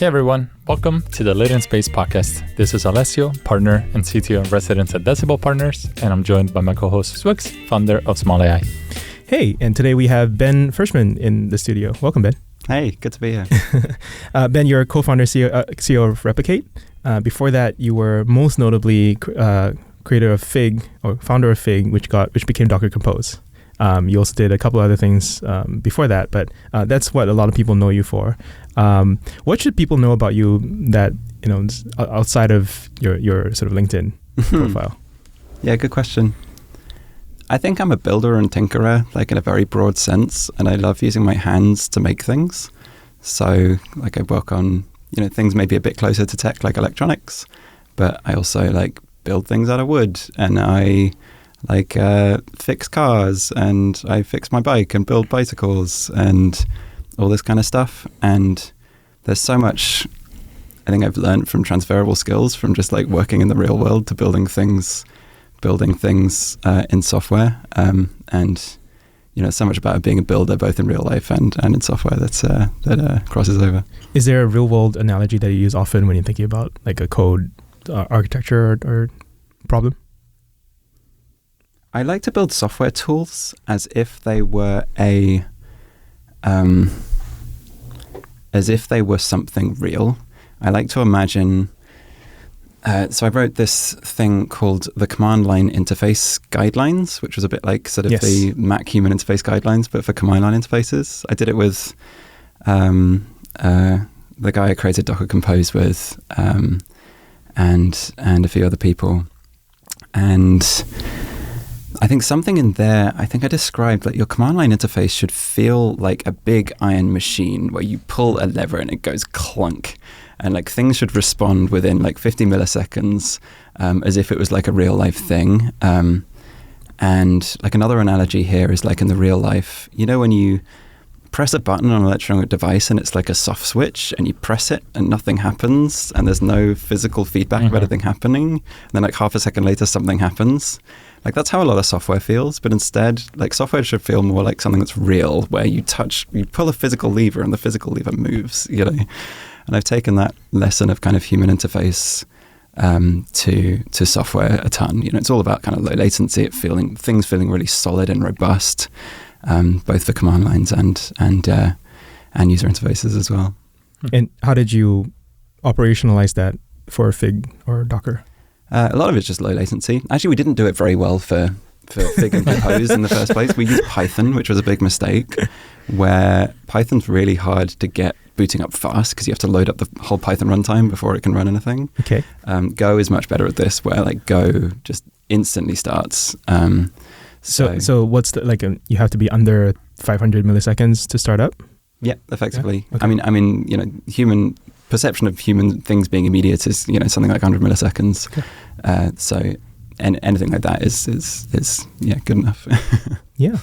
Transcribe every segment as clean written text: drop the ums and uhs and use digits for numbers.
Hey everyone, welcome to the Latent Space podcast. This is Alessio, partner and CTO in residence at Decibel Partners, and I'm joined by my co-host Swix, founder of Small AI. Hey, and today we have Ben Firshman in the studio. Welcome, Ben. Hey, good to be here. Ben, you're co-founder CEO of Replicate. Before that, you were most notably creator of Fig, or founder of Fig, which became Docker Compose. You also did a couple other things before that, but that's what a lot of people know you for. What should people know about you that, outside of your sort of LinkedIn profile? Yeah, good question. I think I'm a builder and tinkerer, like in a very broad sense, and I love using my hands to make things. So, like, I work on, things maybe a bit closer to tech, like electronics, but I also like build things out of wood, and I fix cars, and I fix my bike and build bicycles and all this kind of stuff. And there's so much I think I've learned from transferable skills from just like working in the real world to building things in software. And so much about being a builder both in real life and in software that crosses over. Is there a real world analogy that you use often when you're thinking about like a code architecture or problem? I like to build software tools as if they were something real. I like to imagine. So I wrote this thing called the Command Line Interface Guidelines, which was a bit like sort of the Mac Human Interface Guidelines, but for command line interfaces. I did it with the guy I created Docker Compose with, and a few other people, and I think something in there, I think I described that your command line interface should feel like a big iron machine where you pull a lever and it goes clunk. And like things should respond within like 50 milliseconds as if it was like a real life thing. And like another analogy here is like in the real life, when you press a button on an electronic device and it's like a soft switch and you press it and nothing happens and there's no physical feedback of anything happening. And then like half a second later, something happens. Like that's how a lot of software feels, but instead, like software should feel more like something that's real, where you pull a physical lever and the physical lever moves, And I've taken that lesson of kind of human interface to software a ton. It's all about kind of low latency, things feeling really solid and robust, both for command lines and user interfaces as well. And how did you operationalize that for Fig or Docker? A lot of it's just low latency. Actually, we didn't do it very well for Fig and Compose in the first place. We used Python, which was a big mistake, where Python's really hard to get booting up fast because you have to load up the whole Python runtime before it can run anything. Okay. Go is much better at this, where like Go just instantly starts. So what's the you have to be under 500 milliseconds to start up? Yeah, effectively. Yeah? Okay. I mean, human perception of human things being immediate is something like 100 milliseconds. Okay. So anything like that is good enough. Yeah.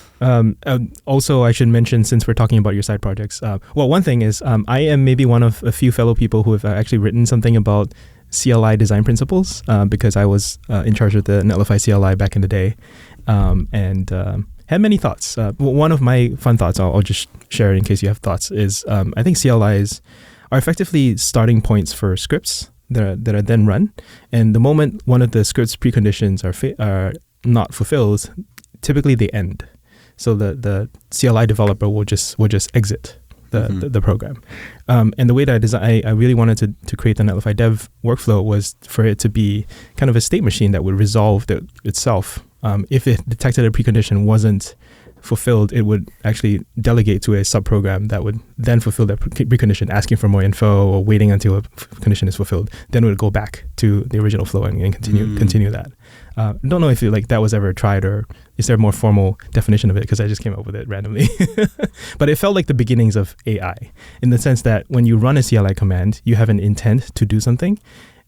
Also, I should mention, since we're talking about your side projects, one thing is I am maybe one of a few fellow people who have actually written something about CLI design principles because I was in charge of the Netlify CLI back in the day, and had many thoughts. One of my fun thoughts, I'll just share it in case you have thoughts, is I think CLIs are effectively starting points for scripts that are then run. And the moment one of the script's preconditions are not fulfilled, typically they end. So the CLI developer will just exit the program. And the way that I really wanted to create the Netlify dev workflow was for it to be kind of a state machine that would resolve itself. If it detected a precondition wasn't fulfilled, it would actually delegate to a subprogram that would then fulfill that precondition, asking for more info or waiting until a condition is fulfilled. Then it would go back to the original flow and continue that. Don't know if that was ever tried, or is there a more formal definition of it, because I just came up with it randomly. But it felt like the beginnings of AI, in the sense that when you run a CLI command, you have an intent to do something,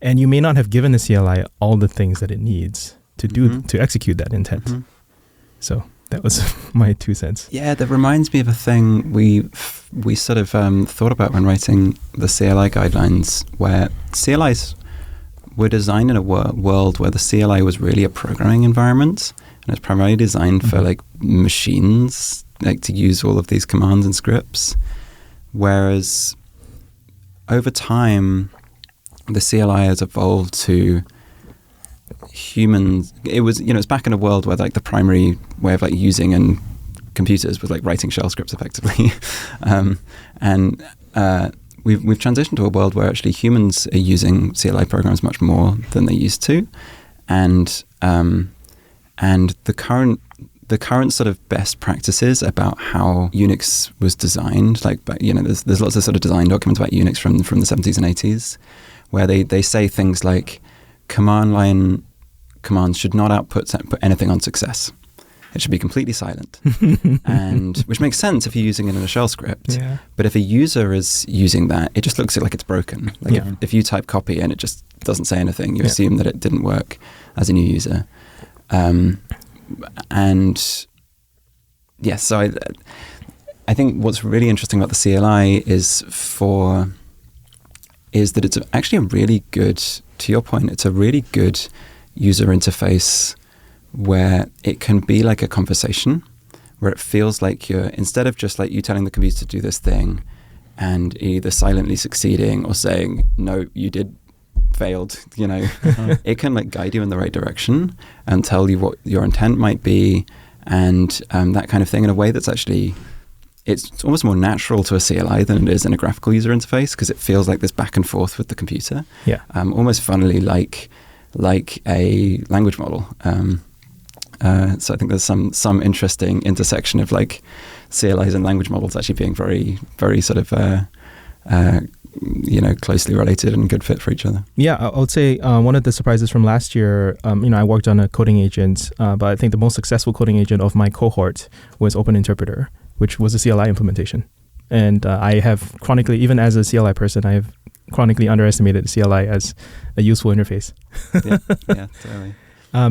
and you may not have given the CLI all the things that it needs to do to execute that intent. So that was my 2 cents. Yeah, that reminds me of a thing we sort of thought about when writing the CLI guidelines, where CLIs were designed in a world where the CLI was really a programming environment, and it's primarily designed for like machines, like to use all of these commands and scripts. Whereas over time, the CLI has evolved to humans. It was, it's back in a world where like the primary way of like using and computers was like writing shell scripts effectively. We've transitioned to a world where actually humans are using CLI programs much more than they used to. And the current sort of best practices about how Unix was designed, like, there's lots of sort of design documents about Unix from the 70s and 80s, where they say things like command line commands should not put anything on success. It should be completely silent, and which makes sense if you're using it in a shell script. Yeah. But if a user is using that, it just looks like it's broken. Like if you type copy and it just doesn't say anything, you assume that it didn't work as a new user. So I think what's really interesting about the CLI is that it's actually a really good, to your point, it's a really good user interface where it can be like a conversation, where it feels like instead of just like you telling the computer to do this thing and either silently succeeding or saying, no, you failed, it can like guide you in the right direction and tell you what your intent might be and that kind of thing in a way that's actually, it's almost more natural to a CLI than it is in a graphical user interface, because it feels like this back and forth with the computer. Yeah. Almost funnily like a language model. So I think there's some interesting intersection of like CLIs and language models actually being very, very sort of closely related and good fit for each other. Yeah, I would say one of the surprises from last year, I worked on a coding agent, but I think the most successful coding agent of my cohort was Open Interpreter, which was a CLI implementation. And I have chronically, even as a CLI person, I have chronically underestimated the CLI as a useful interface. Yeah, totally.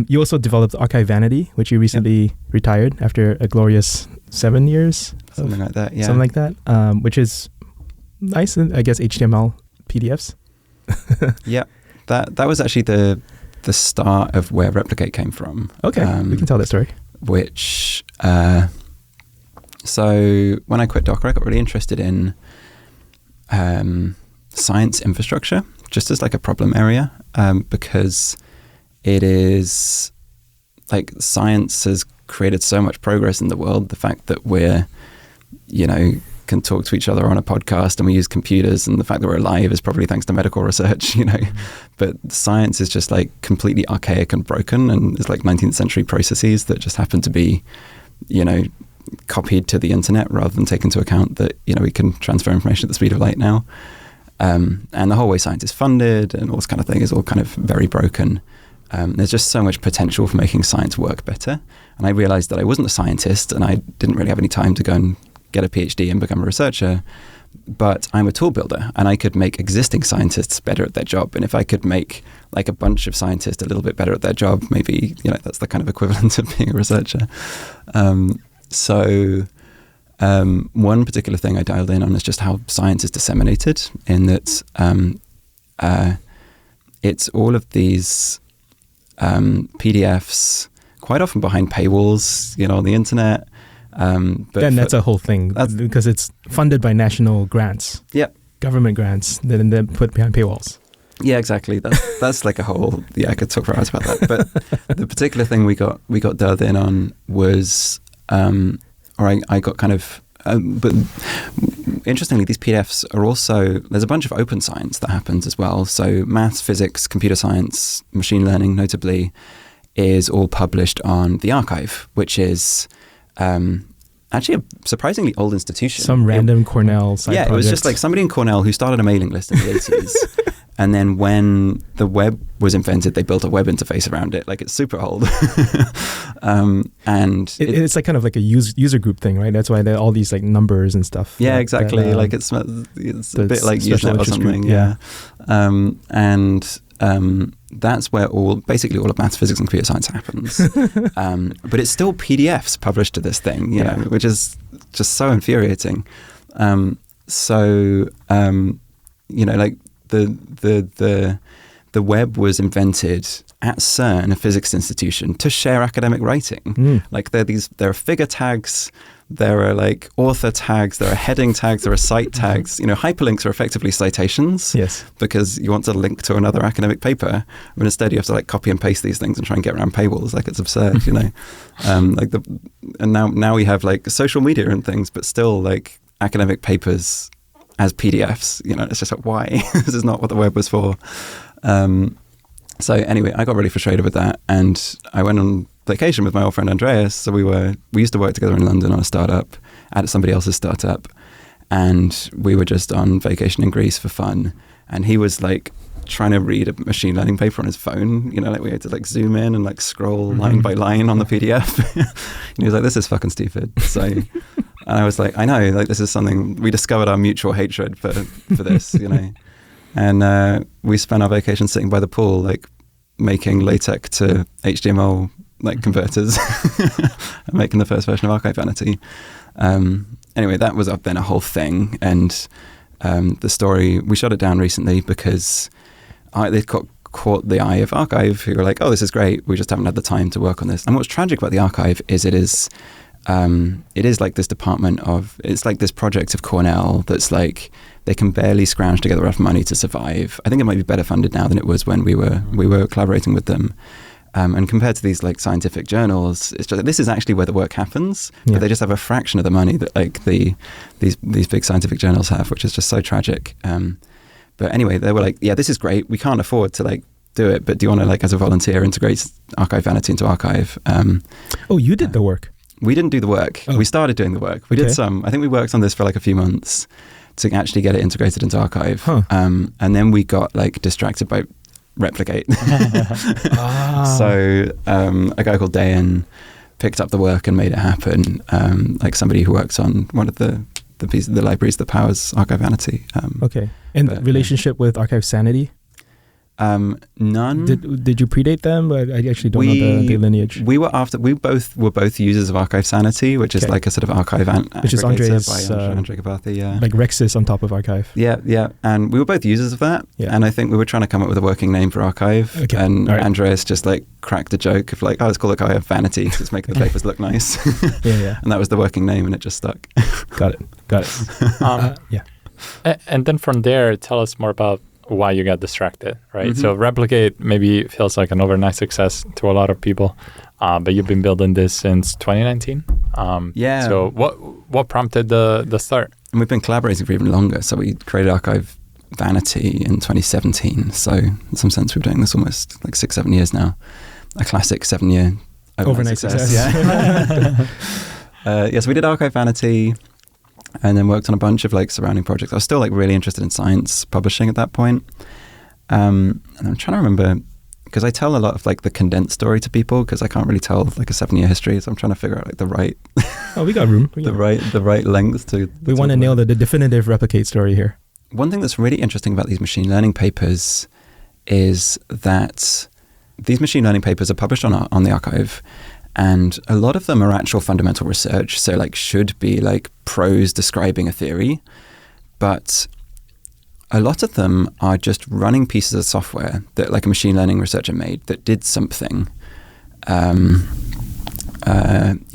You also developed ArxivVanity, which you recently retired after a glorious 7 years. Something like that, yeah. Something like that, which is nice, I guess, HTML PDFs. Yeah, that was actually the start of where Replicate came from. Okay, we can tell that story. Which, so when I quit Docker, I got really interested in science infrastructure, just as like a problem area, because it is like science has created so much progress in the world. The fact that we're, can talk to each other on a podcast and we use computers, and the fact that we're alive is probably thanks to medical research, But science is just like completely archaic and broken, and it's like 19th century processes that just happen to be, copied to the internet rather than take into account that, we can transfer information at the speed of light now. And the whole way science is funded and all this kind of thing is all kind of very broken. There's just so much potential for making science work better. And I realized that I wasn't a scientist and I didn't really have any time to go and get a PhD and become a researcher, but I'm a tool builder and I could make existing scientists better at their job. And if I could make like a bunch of scientists a little bit better at their job, maybe, that's the kind of equivalent of being a researcher. So one particular thing I dialed in on is just how science is disseminated, in that it's all of these PDFs, quite often behind paywalls, on the internet. But then that's a whole thing, because it's funded by national grants. Yeah. Government grants, then put behind paywalls. Yeah, exactly. That's like a whole, I could talk for hours about that. But the particular thing we got dialed in on was, I got kind of, but interestingly, these PDFs are also, there's a bunch of open science that happens as well. So maths, physics, computer science, machine learning, notably, is all published on the Archive, which is actually a surprisingly old institution. Some random Cornell side project. It was just like somebody in Cornell who started a mailing list in the 80s. And then when the web was invented, they built a web interface around it. Like, it's super old. And it's like kind of like a user group thing, right? That's why there are all these like numbers and stuff. Yeah, exactly. That, like it's a bit like Usenet or something. Yeah. That's where basically all of maths, physics, and computer science happens. But it's still PDFs published to this thing, you know, which is just so infuriating. Like the web was invented at CERN, a physics institution, to share academic writing. Like there are figure tags there are like author tags, there are heading tags, there are site tags. Hyperlinks are effectively citations. Yes. Because you want to link to another academic paper. But instead you have to like copy and paste these things and try and get around paywalls. Like it's absurd, and now we have like social media and things, but still like academic papers as PDFs. It's just like, why? This is not what the web was for. So anyway, I got really frustrated with that, and I went on vacation with my old friend Andreas. So we used to work together in London on a startup at somebody else's startup, and we were just on vacation in Greece for fun. And he was like trying to read a machine learning paper on his phone. Like we had to like zoom in and like scroll line by line on the PDF. And he was like, "This is fucking stupid." So, and I was like, "I know, like this is something we discovered our mutual hatred for this, And we spent our vacation sitting by the pool, like making LaTeX to HTML like converters and making the first version of ArxivVanity. Anyway, that was then a whole thing. And the story, we shut it down recently because they caught the eye of Archive, who were like, "Oh, this is great. We just haven't had the time to work on this." And what's tragic about the Archive is it is like this it's like this project of Cornell that's like, they can barely scrounge together enough money to survive. I think it might be better funded now than it was when we were collaborating with them. And compared to these like scientific journals, it's just, this is actually where the work happens, but they just have a fraction of the money that like these big scientific journals have, which is just so tragic. But anyway, they were like, "Yeah, this is great. We can't afford to like do it, but do you want to like as a volunteer integrate ArxivVanity into Archive?" You did the work. We didn't do the work. We started doing the work. We did some. I think we worked on this for like a few months to actually get it integrated into Archive. And then we got like distracted by Replicate. So a guy called Dayan picked up the work and made it happen. Like somebody who works on one of the libraries that powers ArxivVanity. And the relationship with ArxivVanity? None. Did you predate them? But I actually don't know the lineage. We were both users of ArxivVanity, which is like a sort of archive which is Andre's Andre Gabathy, like Rexis on top of Archive. Yeah. And we were both users of that. Yeah. And I think we were trying to come up with a working name for Archive. Okay. And Andreas just like cracked a joke of like, "Oh, let's call it ArxivVanity because it's making the papers look nice." Yeah. And that was the working name, and it just stuck. Got it. Yeah. And then from there, tell us more about why you got distracted, right? So Replicate maybe feels like an overnight success to a lot of people, but you've been building this since 2019. So what prompted the start? And we've been collaborating for even longer. So we created ArxivVanity in 2017. So in some sense, we've been doing this almost like 6-7 years now. A classic 7-year overnight success. Yeah. So we did ArxivVanity, and then worked on a bunch of like surrounding projects. I was still like really interested in science publishing at that point. And I'm trying to remember, because I tell a lot of like the condensed story to people because I can't really tell like a 7-year history. So I'm trying to figure out like the right, we got room. the right length to. We want to nail the definitive Replicate story here. One thing that's really interesting about these machine learning papers is that these machine learning papers are published on the Archive. And a lot of them are actual fundamental research, so like should be like prose describing a theory, but a lot of them are just running pieces of software that like a machine learning researcher made that did something.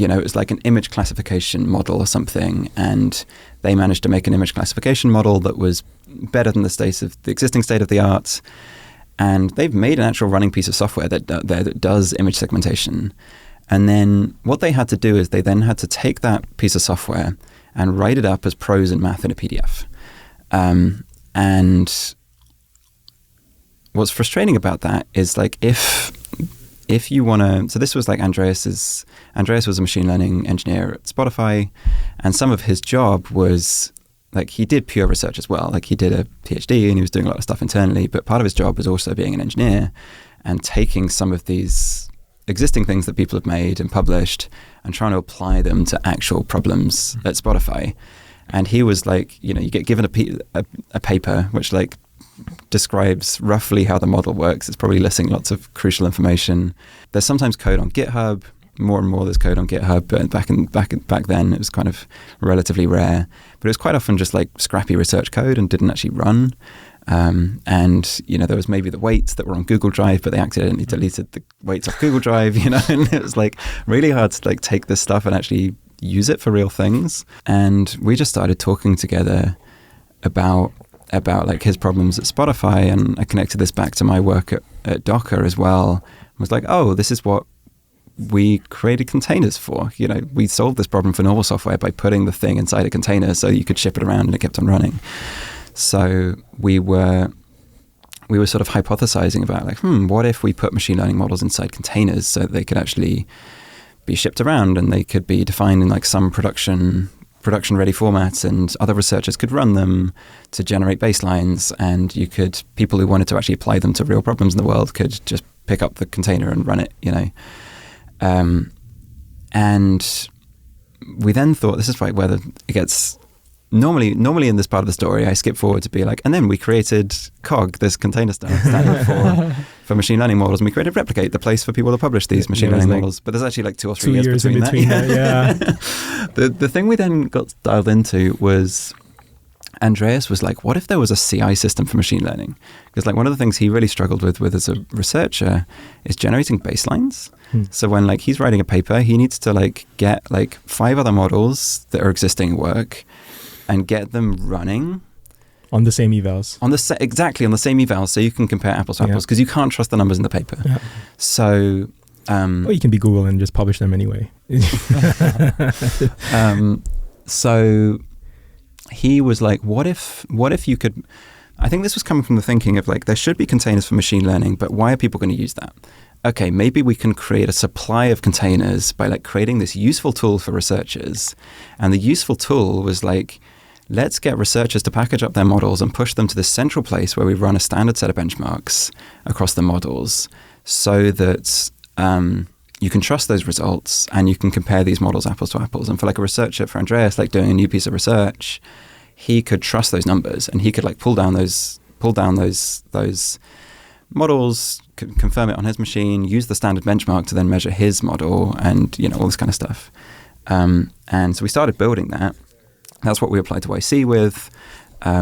It was like an image classification model or something, and they managed to make an image classification model that was better than the existing state of the art. And they've made an actual running piece of software that does image segmentation. And then what they had to do is they then had to take that piece of software and write it up as prose and math in a PDF. And what's frustrating about that is like if you want to, so this was like Andreas was a machine learning engineer at Spotify, and some of his job was like he did pure research as well. Like he did a PhD and he was doing a lot of stuff internally, but part of his job was also being an engineer and taking some of these existing things that people have made and published and trying to apply them to actual problems at Spotify. And he was like, you get given a paper which like describes roughly how the model works. It's probably listing lots of crucial information. There's sometimes code on GitHub. More and more there's code on GitHub, but back then it was kind of relatively rare. But it was quite often just like scrappy research code and didn't actually run. And there was maybe the weights that were on Google Drive, but they accidentally deleted the weights off Google Drive, and it was like really hard to like take this stuff and actually use it for real things. And we just started talking together about like his problems at Spotify, and I connected this back to my work at Docker as well. I was like, oh, this is what we created containers for. You know, we solved this problem for normal software by putting the thing inside a container so you could ship it around and it kept on running. So we were sort of hypothesizing about like, what if we put machine learning models inside containers so that they could actually be shipped around and they could be defined in like some production ready formats, and other researchers could run them to generate baselines, and people who wanted to actually apply them to real problems in the world could just pick up the container and run it, you know. And we then thought, this is like where it gets normally in this part of the story, I skip forward to be like, and then we created COG, this container standard for machine learning models, and we created Replicate, the place for people to publish these machine learning models. But there's actually like 2 or 3 years between that. Yeah. The thing we then got dialed into was, Andreas was like, what if there was a CI system for machine learning? Because like one of the things he really struggled with as a researcher is generating baselines. So when like he's writing a paper, he needs to like get like 5 other models that are existing at work and get them running on the same evals. Exactly, on the same evals, so you can compare apples to apples, because you can't trust the numbers in the paper. Yeah. So or you can be Google and just publish them anyway. So he was like, what if you could, I think this was coming from the thinking of like, there should be containers for machine learning, but why are people going to use that? Okay, maybe we can create a supply of containers by like creating this useful tool for researchers. And the useful tool was like, let's get researchers to package up their models and push them to this central place where we run a standard set of benchmarks across the models, so that you can trust those results and you can compare these models apples to apples. And for like a researcher, for Andreas, like doing a new piece of research, he could trust those numbers and he could like pull down those models, confirm it on his machine, use the standard benchmark to then measure his model, and you know, all this kind of stuff. And so we started building that. That's what we applied to YC with.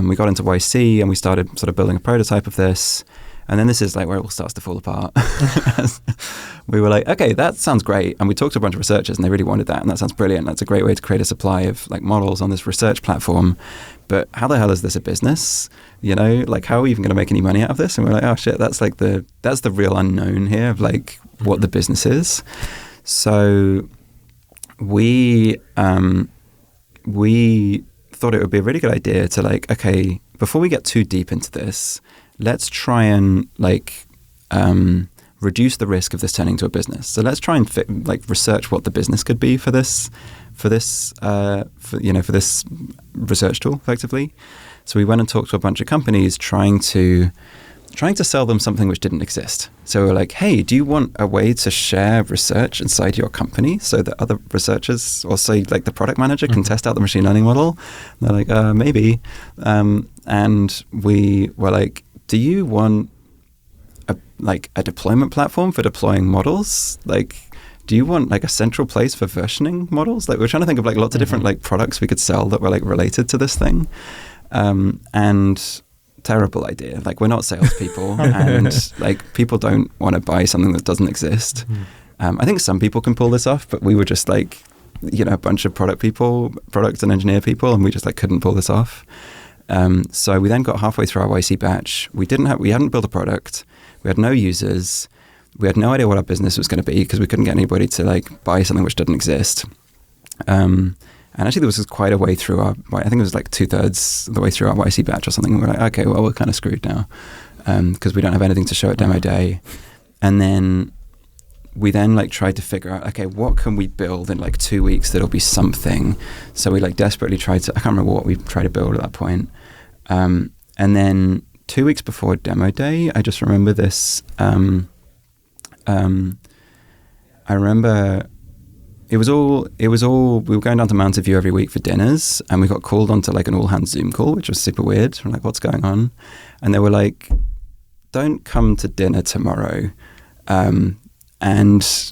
We got into YC and we started sort of building a prototype of this. And then this is like where it all starts to fall apart. We were like, okay, that sounds great. And we talked to a bunch of researchers and they really wanted that. And that sounds brilliant. That's a great way to create a supply of like models on this research platform. But how the hell is this a business? You know, like how are we even going to make any money out of this? And we're like, oh shit, that's the real unknown here of like what the business is. So we thought it would be a really good idea to like, okay, before we get too deep into this, let's try and like reduce the risk of this turning into a business. So let's try and research what the business could be for this research tool, effectively. So we went and talked to a bunch of companies trying to sell them something which didn't exist. So we were like, hey, do you want a way to share research inside your company so that other researchers, or say like the product manager, can test out the machine learning model? And they're like, maybe. And we were like, do you want a deployment platform for deploying models? Like, do you want like a central place for versioning models? Like, we're trying to think of like lots of different like products we could sell that were like related to this thing. And terrible idea. Like, we're not salespeople, and like people don't want to buy something that doesn't exist. I think some people can pull this off, but we were just like, you know, a bunch of product and engineer people, and we just like couldn't pull this off. So we then got halfway through our YC batch. We hadn't built a product. We had no users. We had no idea what our business was going to be because we couldn't get anybody to like buy something which didn't exist. And actually, there was quite a way through I think it was like 2/3 of the way through our YC batch or something. And we're like, okay, well, we're kind of screwed now because we don't have anything to show at demo day. And then we like tried to figure out, okay, what can we build in like 2 weeks that'll be something? So we like desperately tried to, I can't remember what we tried to build at that point. And then 2 weeks before demo day, I just remember this. I remember it was all, we were going down to Mountain View every week for dinners, and we got called onto like an all hands Zoom call, which was super weird. We're like, what's going on? And they were like, don't come to dinner tomorrow. And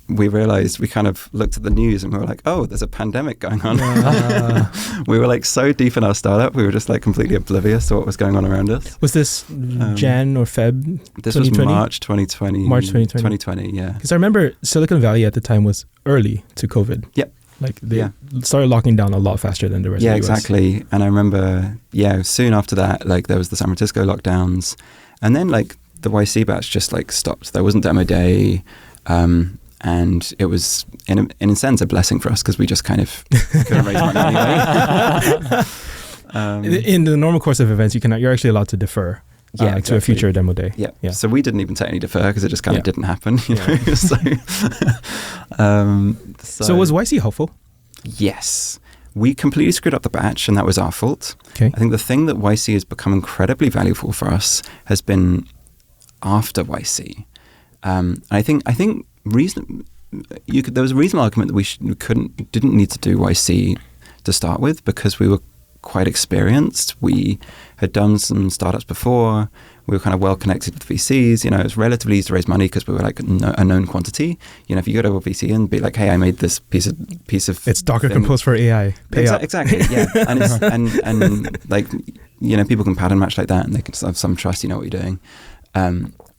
we realized, we kind of looked at the news and we were like, oh, there's a pandemic going on. We were like so deep in our startup, we were just like completely oblivious to what was going on around us. Was this Jan or Feb? This 2020? Was March 2020. March 2020. 2020, yeah. Because I remember Silicon Valley at the time was early to COVID. Yep. Like they started locking down a lot faster than the rest of the US. Exactly. And I remember, soon after that, like there was the San Francisco lockdowns, and then like the YC batch just like stopped. There wasn't demo day, and it was in a sense a blessing for us because we just kind of couldn't raise money anyway. In the normal course of events, you're actually allowed to defer. Exactly. To a future demo day. Yeah. So we didn't even technically defer because it just kind of didn't happen. You know? So was YC helpful? Yes. We completely screwed up the batch, and that was our fault. Okay. I think the thing that YC has become incredibly valuable for us has been after YC. I think there was a reasonable argument that we didn't need to do YC to start with because we were quite experienced. We had done some startups before. We were kind of well connected with VCs. You know, it was relatively easy to raise money because we were like a known quantity. You know, if you go to a VC and be like, "Hey, I made this piece of it's Docker Compose for AI." Exactly. Yeah, and like, you know, people can pattern match like that, and they can have some trust. You know what you're doing.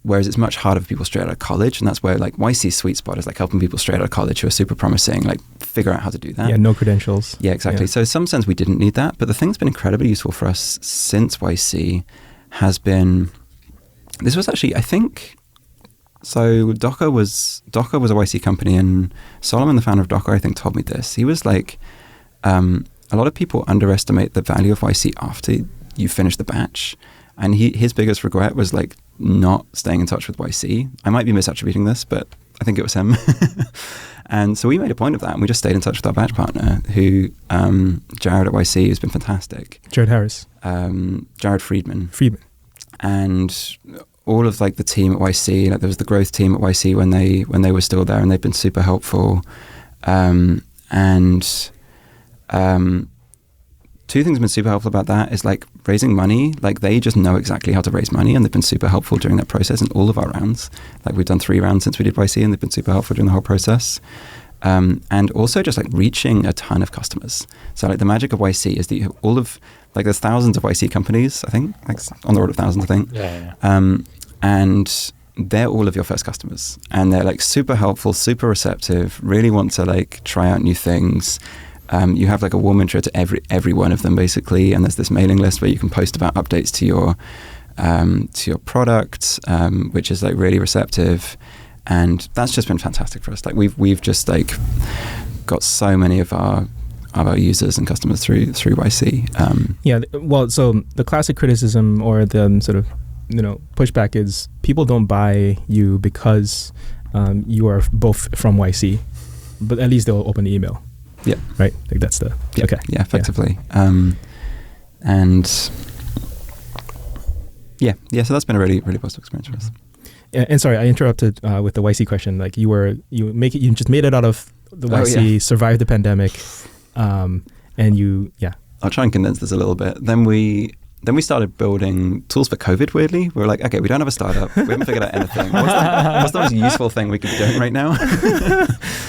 Whereas it's much harder for people straight out of college, and that's where like YC's sweet spot is like helping people straight out of college who are super promising, like figure out how to do that. Yeah, no credentials. Yeah, exactly. So in some sense we didn't need that, but the thing that's been incredibly useful for us since YC has been, this was actually, I think, so Docker was a YC company, and Solomon, the founder of Docker, I think told me this. He was like, a lot of people underestimate the value of YC after you finish the batch. And his biggest regret was like not staying in touch with YC. I might be misattributing this, but I think it was him. And so we made a point of that, and we just stayed in touch with our batch partner, who Jared at YC has been fantastic. Jared Harris. Jared Friedman. And all of like the team at YC, like there was the growth team at YC when they were still there, and they've been super helpful. Two things have been super helpful about that is like raising money. Like they just know exactly how to raise money, and they've been super helpful during that process in all of our rounds. Like we've done 3 rounds since we did YC, and they've been super helpful during the whole process. And also just like reaching a ton of customers. So like the magic of YC is that you have all of, like there's thousands of YC companies, I think, like on the order of thousands, I think. Yeah. And they're all of your first customers, and they're like super helpful, super receptive, really want to like try out new things. You have like a warm intro to every one of them basically, and there's this mailing list where you can post about updates to your product, which is like really receptive, and that's just been fantastic for us. Like we've just like got so many of our users and customers through YC. Well, so the classic criticism or the sort of pushback is people don't buy you because you are both from YC, but at least they'll open the email. Yeah. Right? Like that's the... Yeah. Okay. Yeah, effectively. So that's been a really, really positive experience for us. And sorry, I interrupted with the YC question. Like you just made it out of the YC, survived the pandemic, and you... Yeah. I'll try and condense this a little bit. Then we started building tools for COVID, weirdly. We were like, okay, we don't have a startup. We haven't figured out anything. What's the most useful thing we could be doing right now?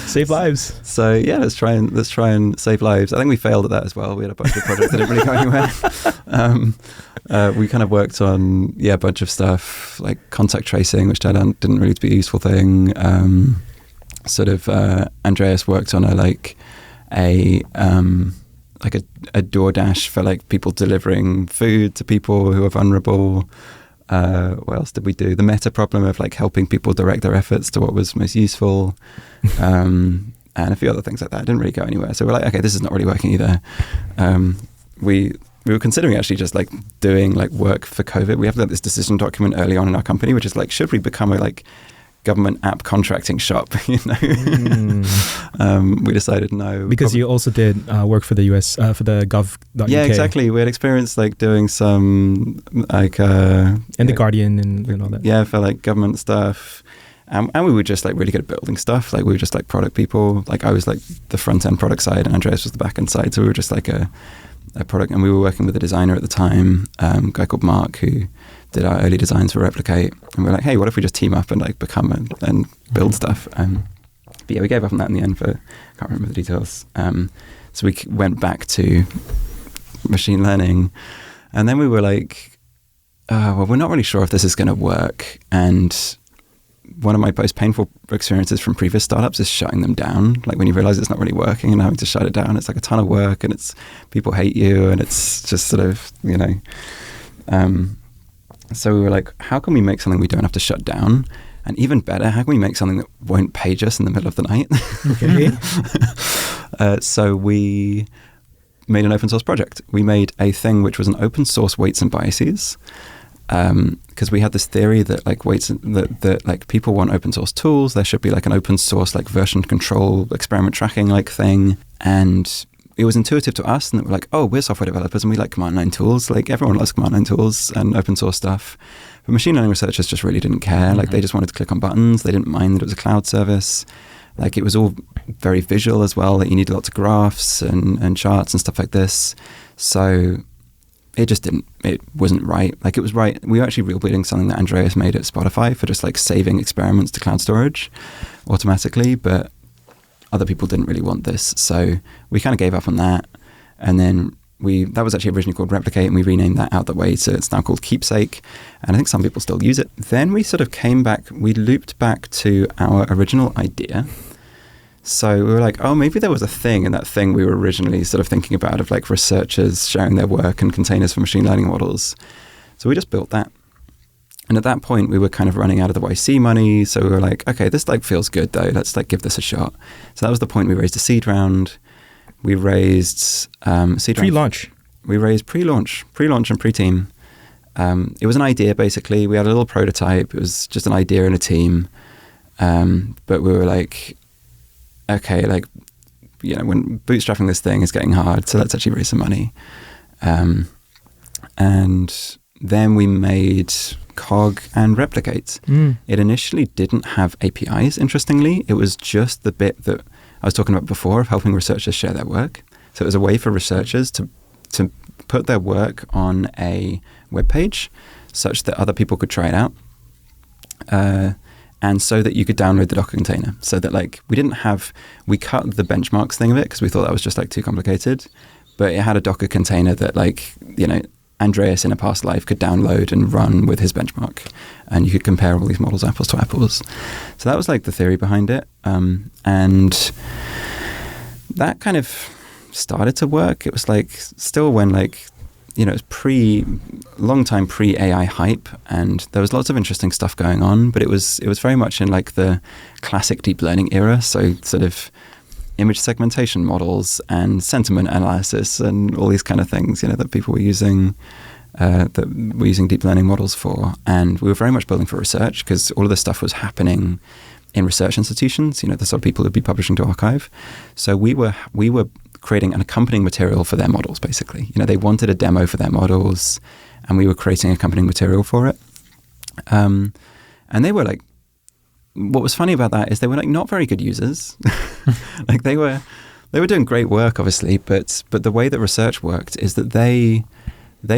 Save lives. So yeah, let's try and save lives. I think we failed at that as well. We had a bunch of projects that didn't really go anywhere. We kind of worked on, a bunch of stuff like contact tracing, which didn't really be a useful thing. Andreas worked on a DoorDash for like people delivering food to people who are vulnerable. What else did we do? The meta problem of like helping people direct their efforts to what was most useful, and a few other things like that. It didn't really go anywhere. So we're like, okay, this is not really working either. We were considering actually just like doing like work for COVID. We have like this decision document early on in our company, which is like, should we become a like government app contracting shop? We decided no, because you also did work for the US for the gov.uk. Yeah, exactly. We had experience like doing some like and the Guardian and all that. Yeah, for like government stuff. And we were just like really good at building stuff. Like we were just like product people. Like I was like the front end product side, and Andreas was the back end side. So we were just like a product, and we were working with a designer at the time, a guy called Mark, who did our early designs for Replicate. And we were like, hey, what if we just team up and like become and build stuff? But yeah, we gave up on that in the end for, I can't remember the details. So we went back to machine learning, and then we were like, well, we're not really sure if this is going to work. And one of my most painful experiences from previous startups is shutting them down. Like when you realize it's not really working and having to shut it down, it's like a ton of work, and it's people hate you, and it's just sort of, so we were like, how can we make something we don't have to shut down? And even better, how can we make something that won't page us in the middle of the night? Okay. So we made an open source project. We made a thing which was an open source weights and biases, because we had this theory that like that like people want open source tools. There should be like an open source like version control, experiment tracking like thing, and it was intuitive to us, and we're like, oh, we're software developers and we like command line tools. Like everyone loves command line tools and open source stuff. But machine learning researchers just really didn't care. Like they just wanted to click on buttons. They didn't mind that it was a cloud service. Like it was all very visual as well. Like you needed lots of graphs and charts and stuff like this. So it wasn't right. Like it was right. We were actually real building something that Andreas made at Spotify for just like saving experiments to cloud storage automatically. But other people didn't really want this. So we kind of gave up on that. And then that was actually originally called Replicate, and we renamed that out that way. So it's now called Keepsake. And I think some people still use it. Then we sort of we looped back to our original idea. So we were like, oh, maybe there was a thing in that thing we were originally sort of thinking about of like researchers sharing their work and containers for machine learning models. So we just built that. And at that point, we were kind of running out of the YC money. So we were like, okay, this like feels good though. Let's like give this a shot. So that was the point. We raised a seed round. We raised seed pre-launch. Round. We raised pre-launch and pre-team. It was an idea basically. We had a little prototype. It was just an idea in a team. But we were like, okay, like, when bootstrapping this thing is getting hard, so let's actually raise some money. And then we made Cog and Replicate. It initially didn't have APIs, interestingly. It was just the bit that I was talking about before of helping researchers share their work. So it was a way for researchers to put their work on a web page such that other people could try it out. And so that you could download the Docker container. So that like we cut the benchmarks thing of it because we thought that was just like too complicated. But it had a Docker container that like, Andreas in a past life could download and run with his benchmark. And you could compare all these models apples to apples. So that was like the theory behind it. And that kind of started to work. It was like still when like, it was long time pre-AI hype, and there was lots of interesting stuff going on, but it was very much in like the classic deep learning era. So sort of image segmentation models and sentiment analysis and all these kind of things, that people were using, deep learning models for. And we were very much building for research because all of this stuff was happening in research institutions, the sort of people who'd be publishing to arXiv. So we were creating an accompanying material for their models, basically. They wanted a demo for their models, and we were creating accompanying material for it. And they were like, what was funny about that is they were like not very good users. Like they were doing great work, obviously, but the way that research worked is that they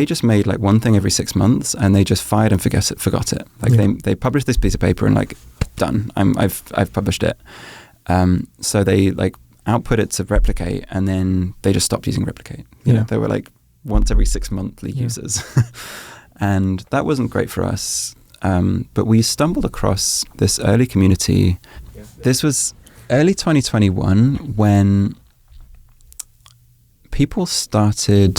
just made like one thing every 6 months, and they just fired and forgot it. Like they published this piece of paper and like done. I've published it. So they like output it to Replicate, and then they just stopped using Replicate. They were like once every 6 monthly users. And that wasn't great for us. But we stumbled across this early community. This was early 2021 when people started,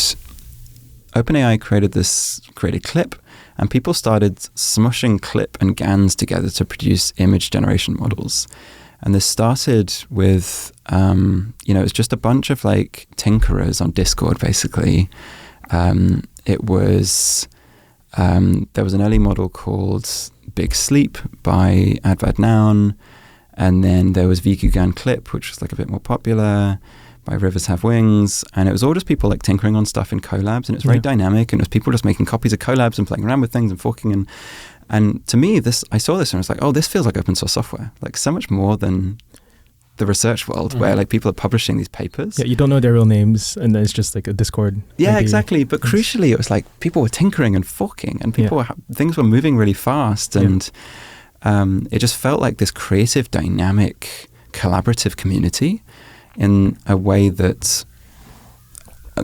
OpenAI created Clip, and people started smushing Clip and GANs together to produce image generation models. And this started with, it was just a bunch of like tinkerers on Discord, basically. It was, there was an early model called Big Sleep by Advad Noun. And then there was VQGAN Clip, which was like a bit more popular, by Rivers Have Wings. And it was all just people like tinkering on stuff in collabs. And it was very dynamic. And it was people just making copies of collabs and playing around with things and forking. And to me, I saw this and I was like, oh, this feels like open source software. Like so much more than the research world where like people are publishing these papers. Yeah, you don't know their real names, and then it's just like a Discord. Yeah, exactly. But crucially, it was like people were tinkering and forking, and things were moving really fast. And it just felt like this creative, dynamic, collaborative community in a way that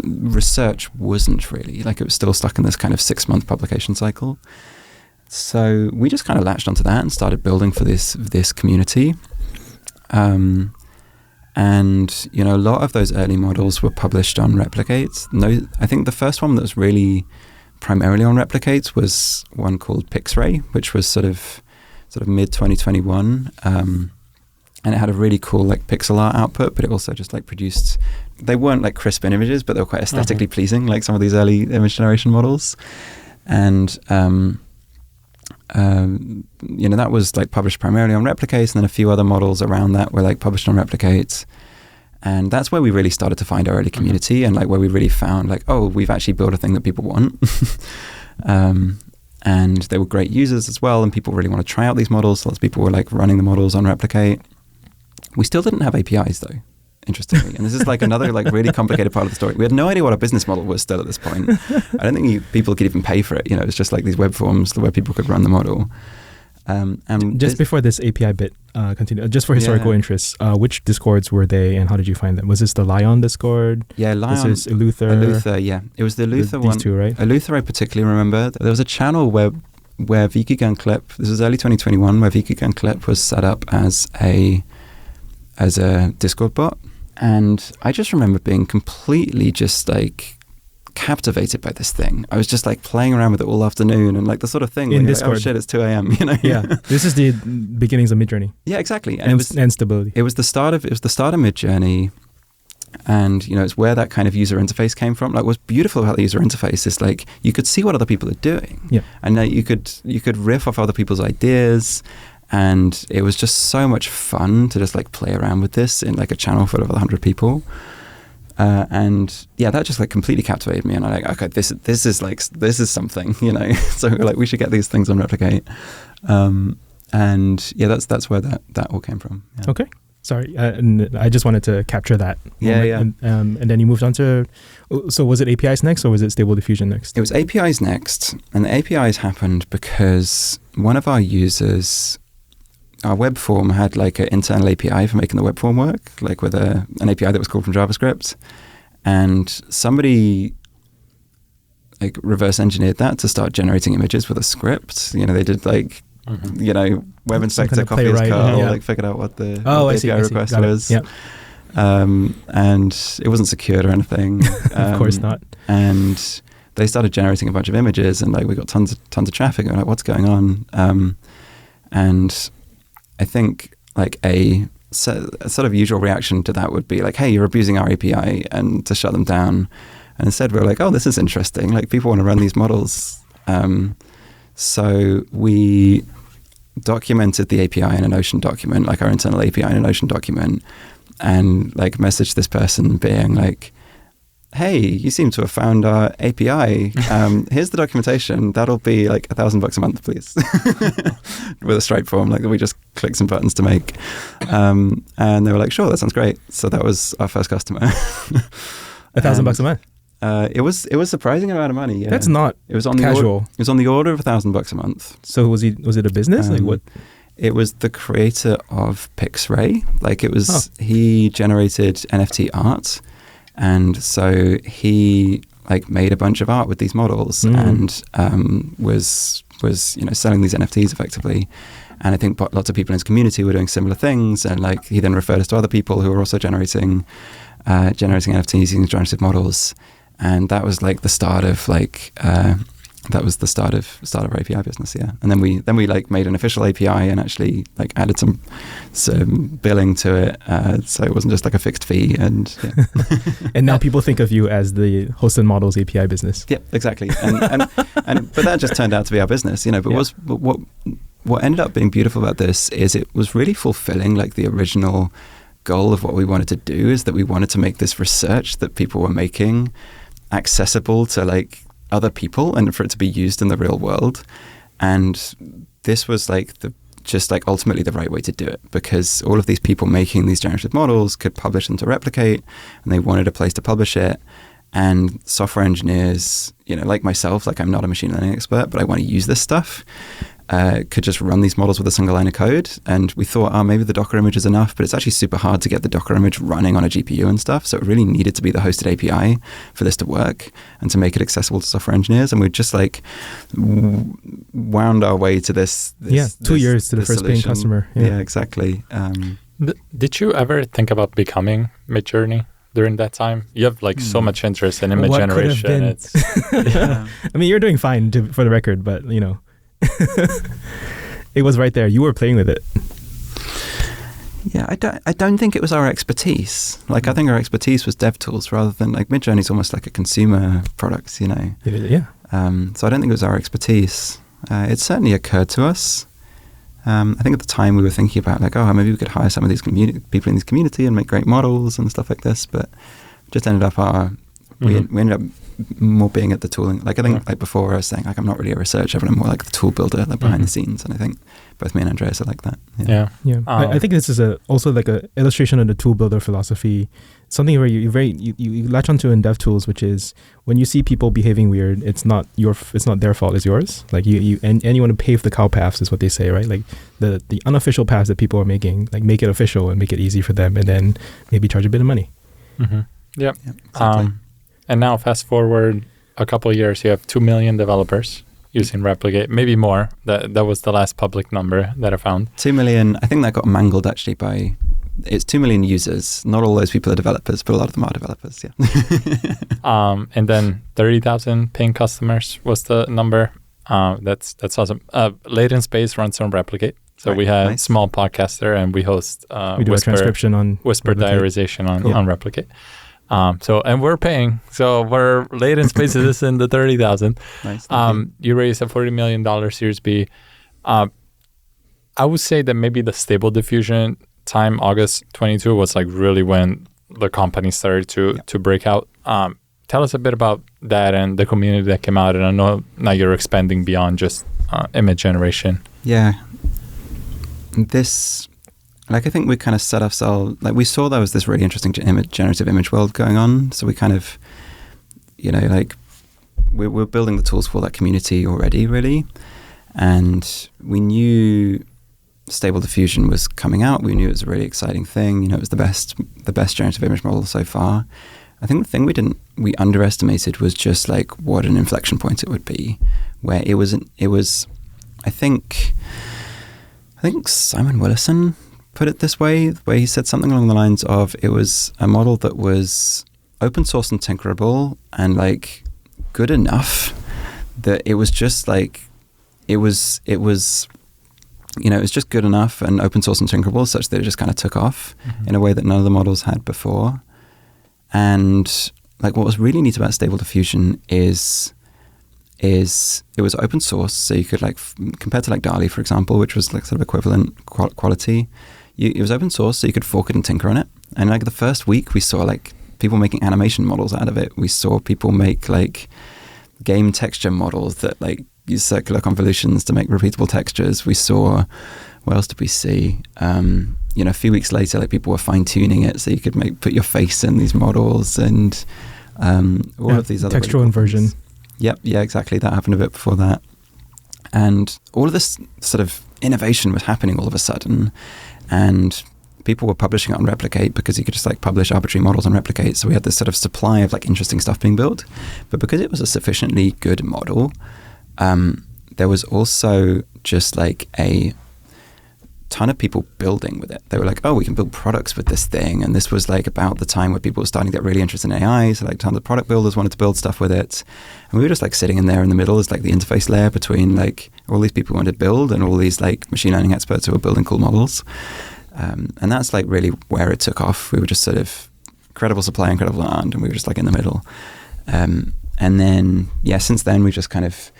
research wasn't really. Like it was still stuck in this kind of 6-month publication cycle. So we just kind of latched onto that and started building for this community. And, you know, a lot of those early models were published on Replicates. No, I think the first one that was really primarily on Replicates was one called Pixray, which was sort of mid 2021. And it had a really cool like pixel art output, but it also just like produced, they weren't like crisp images, but they were quite aesthetically pleasing, like some of these early image generation models. And, you know, that was like published primarily on Replicates, and then a few other models around that were like published on Replicates. And that's where we really started to find our early community, and like where we really found like, oh, we've actually built a thing that people want. And they were great users as well, and people really want to try out these models. Lots of people were like running the models on Replicate. We still didn't have APIs though, interestingly. And this is like another like really complicated part of the story. We had no idea what our business model was still at this point. I don't think people could even pay for it. You know, it's just like these web forms where people could run the model. And just before this API bit continue, just for historical interests, which Discords were they, and how did you find them? Was this the Lion Discord? Yeah, Lion. This is Eleuther. Eleuther, yeah. It was the Eleuther one. These two, right? Eleuther I particularly remember. There was a channel where Viki Clip, this was early 2021, where Viki Clip was set up as a Discord bot. And I just remember being completely just like captivated by this thing. I was just like playing around with it all afternoon, and like the sort of thing in where Discord. Like, oh shit, it's 2 a.m. You know? Yeah. This is the beginnings of Midjourney. Yeah, exactly. And stability. It was the start of Midjourney, and you know, it's where that kind of user interface came from. Like, what's beautiful about the user interface is like you could see what other people are doing. Yeah. And you could riff off other people's ideas. And it was just so much fun to just like play around with this in like a channel full of 100 people. And yeah, that just like completely captivated me. And I'm like, okay, this is something, you know. So like we should get these things on Replicate. And yeah, that's where that all came from. Yeah. Okay. Sorry, and I just wanted to capture that. Yeah, yeah. And then you moved on to, so was it APIs next, or was it Stable Diffusion next? It was APIs next. And the APIs happened because one of our users, our web form had like an internal API for making the web form work, like with an API that was called from JavaScript. And somebody like reverse engineered that to start generating images with a script. You know, they did like, you know, web inspector, copy as curl, like figured out what the API request was. Yeah. And it wasn't secured or anything. Of course not. And they started generating a bunch of images, and like we got tons of traffic. And we're like, what's going on? And I think like a sort of usual reaction to that would be like, hey, you're abusing our API, and to shut them down. And instead we're like, oh, this is interesting. Like people want to run these models. So we documented the API in a Notion document, like our internal API in a Notion document, and like messaged this person being like, hey, you seem to have found our API. Here's the documentation. That'll be like $1,000 a month, please. With a Stripe form, like we just clicked some buttons to make. And they were like, sure, that sounds great. So that was our first customer. $1,000 a month. It was a surprising amount of money. Yeah. That's not it was on casual. It was on the order of $1,000 a month. So was it a business? Like what? It was the creator of Pixray. Like it was, he generated NFT art. And so he like made a bunch of art with these models and was you know selling these NFTs effectively. And I think lots of people in his community were doing similar things. And like he then referred us to other people who were also generating NFTs using generative models. And that was like the start of like that was the start of our API business, yeah. And then we like made an official API and actually like added some billing to it, so it wasn't just like a fixed fee. And yeah. And now people think of you as the hosted models API business. Yeah, exactly. And but that just turned out to be our business, you know. But what ended up being beautiful about this is it was really fulfilling like the original goal of what we wanted to do, is that we wanted to make this research that people were making accessible to like other people and for it to be used in the real world. And this was like just ultimately the right way to do it, because all of these people making these generative models could publish them to Replicate, and they wanted a place to publish it. And software engineers, you know, like myself, like I'm not a machine learning expert, but I want to use this stuff. could just run these models with a single line of code. And we thought, maybe the Docker image is enough, but it's actually super hard to get the Docker image running on a GPU and stuff. So it really needed to be the hosted API for this to work and to make it accessible to software engineers. And we just like wound our way to this 2 years to the first paying customer. Yeah, exactly. Did you ever think about becoming Midjourney during that time? You have like so much interest in image generation. It's, I mean, you're doing fine for the record, but you know, it was right there. You were playing with it. Yeah, I don't think it was our expertise. Like, I think our expertise was dev tools rather than like Midjourney is almost like a consumer product, you know. Yeah. So I don't think it was our expertise. It certainly occurred to us. I think at the time we were thinking about like, maybe we could hire some of these people in this community and make great models and stuff like this. But just ended up we ended up more being at the tooling. Like I think like before I was saying like I'm not really a researcher, but I'm more like the tool builder, like behind the scenes. And I think both me and Andreas are like that. Yeah. I think this is also like a illustration of the tool builder philosophy. Something where you latch onto in DevTools, which is when you see people behaving weird, it's not their fault, it's yours. Like you want to pave the cow paths is what they say, right? Like the unofficial paths that people are making, like make it official and make it easy for them, and then maybe charge a bit of money. Mm-hmm. Yep. Exactly. And now fast forward a couple of years, you have 2 million developers using Replicate, maybe more. That was the last public number that I found. 2 million. I think that got mangled actually by. It's 2 million users. Not all those people are developers, but a lot of them are developers. Yeah. And then 30,000 paying customers was the number. That's awesome. Latent Space runs on Replicate, so we have a small podcast there, and we host we do a transcription on Whisper Replicate. diarization on Replicate. And we're paying. So we're Latent Space is in the 30,000. Nice. You raised a $40 million Series B. I would say that maybe the Stable Diffusion time, August 22, was like really when the company started to break out. Tell us a bit about that and the community that came out. And I know now you're expanding beyond just image generation. Yeah. I think we kind of set ourselves, like we saw there was this really interesting generative image world going on. So we kind of, like we're building the tools for that community already, really. And we knew Stable Diffusion was coming out. We knew it was a really exciting thing. It was the best generative image model so far. I think the thing we underestimated was just like what an inflection point it would be, where it was, I think Simon Willison put it this way, where he said something along the lines of it was a model that was open source and tinkerable and like good enough that it was just like, it was just good enough and open source and tinkerable such that it just kind of took off in a way that none of the models had before. And like what was really neat about Stable Diffusion is it was open source, so you could like compared to like DALL-E, for example, which was like sort of equivalent quality. It was open source, so you could fork it and tinker on it. And like the first week, we saw like people making animation models out of it. We saw people make like game texture models that like use circular convolutions to make repeatable textures. We saw, what else did we see? A few weeks later, like people were fine tuning it so you could put your face in these models and all of these other textual inversion. Yep, yeah, exactly. That happened a bit before that. And all of this sort of innovation was happening all of a sudden. And people were publishing it on Replicate because you could just like publish arbitrary models on Replicate. So we had this sort of supply of like interesting stuff being built. But because it was a sufficiently good model, there was also just like a ton of people building with it. They were like, we can build products with this thing. And this was like about the time where people were starting to get really interested in AI. So like tons of product builders wanted to build stuff with it. And we were just like sitting in there in the middle as like the interface layer between like all these people who wanted to build and all these like machine learning experts who were building cool models. And that's like really where it took off. We were just sort of incredible supply, incredible demand, and we were just like in the middle. And then, since then we just kind of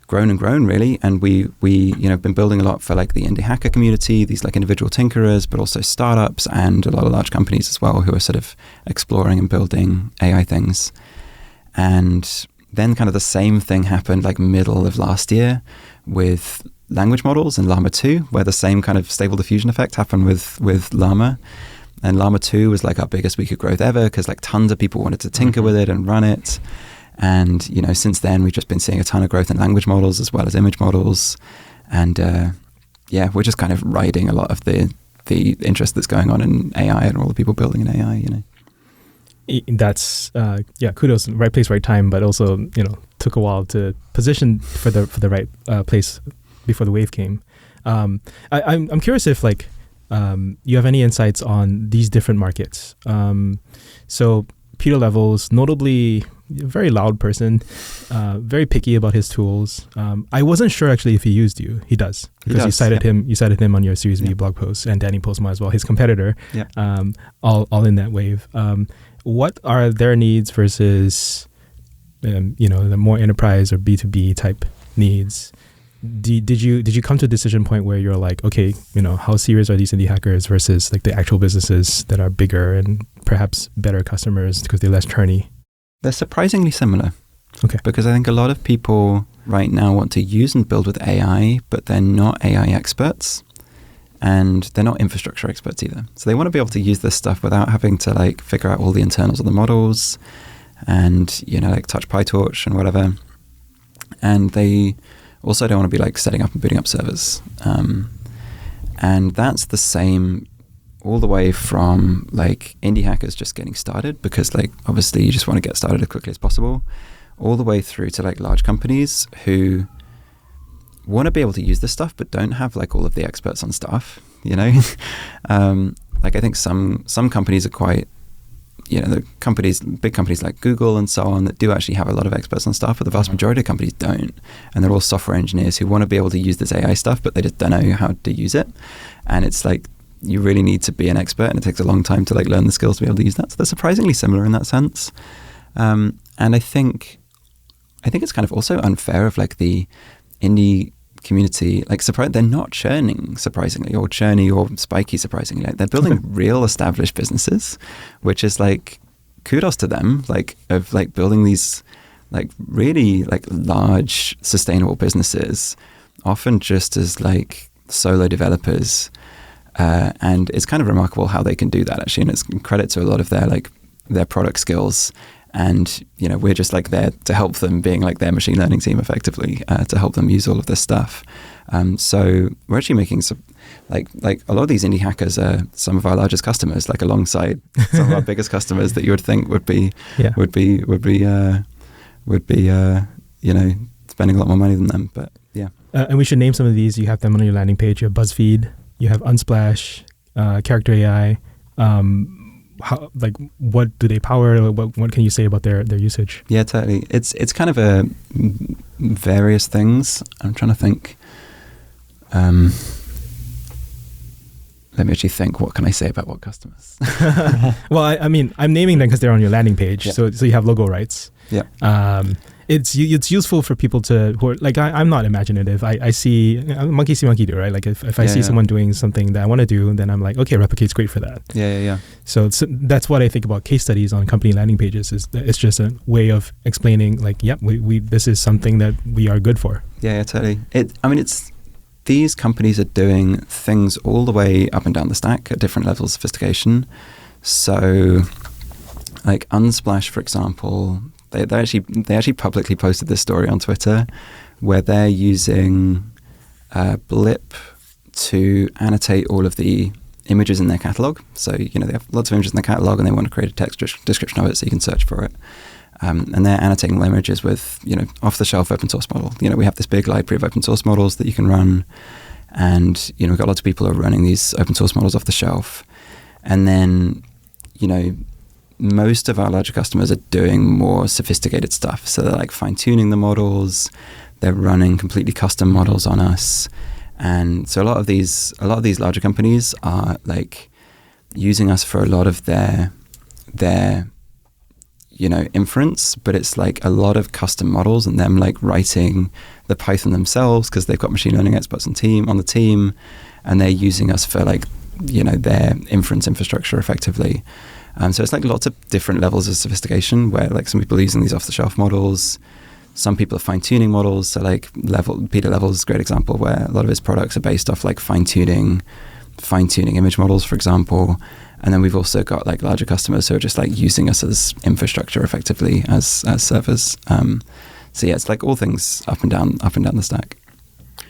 grown and grown really, and we been building a lot for like the indie hacker community, these like individual tinkerers, but also startups and a lot of large companies as well who are sort of exploring and building AI things. And then kind of the same thing happened like middle of last year with language models and Llama 2, where the same kind of Stable Diffusion effect happened with Llama. And Llama 2 was like our biggest week of growth ever because like tons of people wanted to tinker with it and run it. And, since then we've just been seeing a ton of growth in language models as well as image models. And we're just kind of riding a lot of the interest that's going on in AI and all the people building in AI, you know. That's kudos, right place, right time, but also, you know, took a while to position for the right place before the wave came. I'm curious if like you have any insights on these different markets. So Peter Levels, notably a very loud person, very picky about his tools. I wasn't sure actually if he used you. He does, because you cited him. You cited him on your Series V blog post, and Danny Postma as well, his competitor. All in that wave. What are their needs versus, you know, the more enterprise or B2B type needs? Did you come to a decision point where you're like, okay, you know, how serious are these indie hackers versus like the actual businesses that are bigger and perhaps better customers because they're less churny? They're surprisingly similar. Okay. Because I think a lot of people right now want to use and build with AI, but they're not AI experts. And they're not infrastructure experts either. So they want to be able to use this stuff without having to like figure out all the internals of the models and, you know, like touch PyTorch and whatever. And they also don't want to be like setting up and booting up servers. And that's the same all the way from like indie hackers just getting started, because like obviously you just want to get started as quickly as possible, all the way through to like large companies who want to be able to use this stuff but don't have like all of the experts on staff, you know. Like I think some companies are quite, you know, the companies, big companies like Google and so on, that do actually have a lot of experts on staff, but the vast majority of companies don't. And they're all software engineers who want to be able to use this AI stuff, but they just don't know how to use it. And it's like, you really need to be an expert, and it takes a long time to like learn the skills to be able to use that. So they're surprisingly similar in that sense. And I think it's kind of also unfair of like the indie community, like they're not churning surprisingly, or churny or spiky surprisingly. Like they're building real established businesses, which is like kudos to them, like of like building these like really like large sustainable businesses, often just as like solo developers. And it's kind of remarkable how they can do that actually, and it's credit to a lot of their product skills. And, you know, we're just like there to help them, being like their machine learning team effectively, to help them use all of this stuff. So we're actually making some, like a lot of these indie hackers are some of our largest customers, like alongside some of our biggest customers that you would think would be, you know, spending a lot more money than them. But yeah. And we should name some of these. You have them on your landing page. You have BuzzFeed, you have Unsplash, Character AI. How, like, what do they power? What can you say about their usage? Yeah, totally. It's kind of a various things. I'm trying to think. Let me actually think. What can I say about what customers? Well, I mean, I'm naming them because they're on your landing page. Yeah. So you have logo rights. Yeah. It's useful for people who are like, I'm not imaginative. I see monkey see monkey do, right? Like if I see someone doing something that I want to do, then I'm like, okay, Replicate's great for that. Yeah. So that's what I think about case studies on company landing pages. Is it's just a way of explaining, like, yep, we this is something that we are good for. Yeah, totally. It's these companies are doing things all the way up and down the stack at different levels of sophistication. So, like Unsplash, for example. They actually publicly posted this story on Twitter, where they're using Blip to annotate all of the images in their catalog. So, you know, they have lots of images in their catalog and they want to create a text description of it so you can search for it. And they're annotating the images with, you know, off-the-shelf open source model. You know, we have this big library of open source models that you can run. And, you know, we've got lots of people who are running these open source models off the shelf. And then, you know, most of our larger customers are doing more sophisticated stuff. So they're like fine-tuning the models. They're running completely custom models on us. And so a lot of these larger companies are like using us for a lot of their you know, inference, but it's like a lot of custom models and them like writing the Python themselves because they've got machine learning experts on the team, and they're using us for like, you know, their inference infrastructure effectively. So it's like lots of different levels of sophistication where like some people are using these off-the-shelf models. Some people are fine-tuning models. So like Peter Levels is a great example where a lot of his products are based off like fine-tuning image models, for example. And then we've also got like larger customers who are just like using us as infrastructure effectively as servers. So yeah, it's like all things up and down the stack.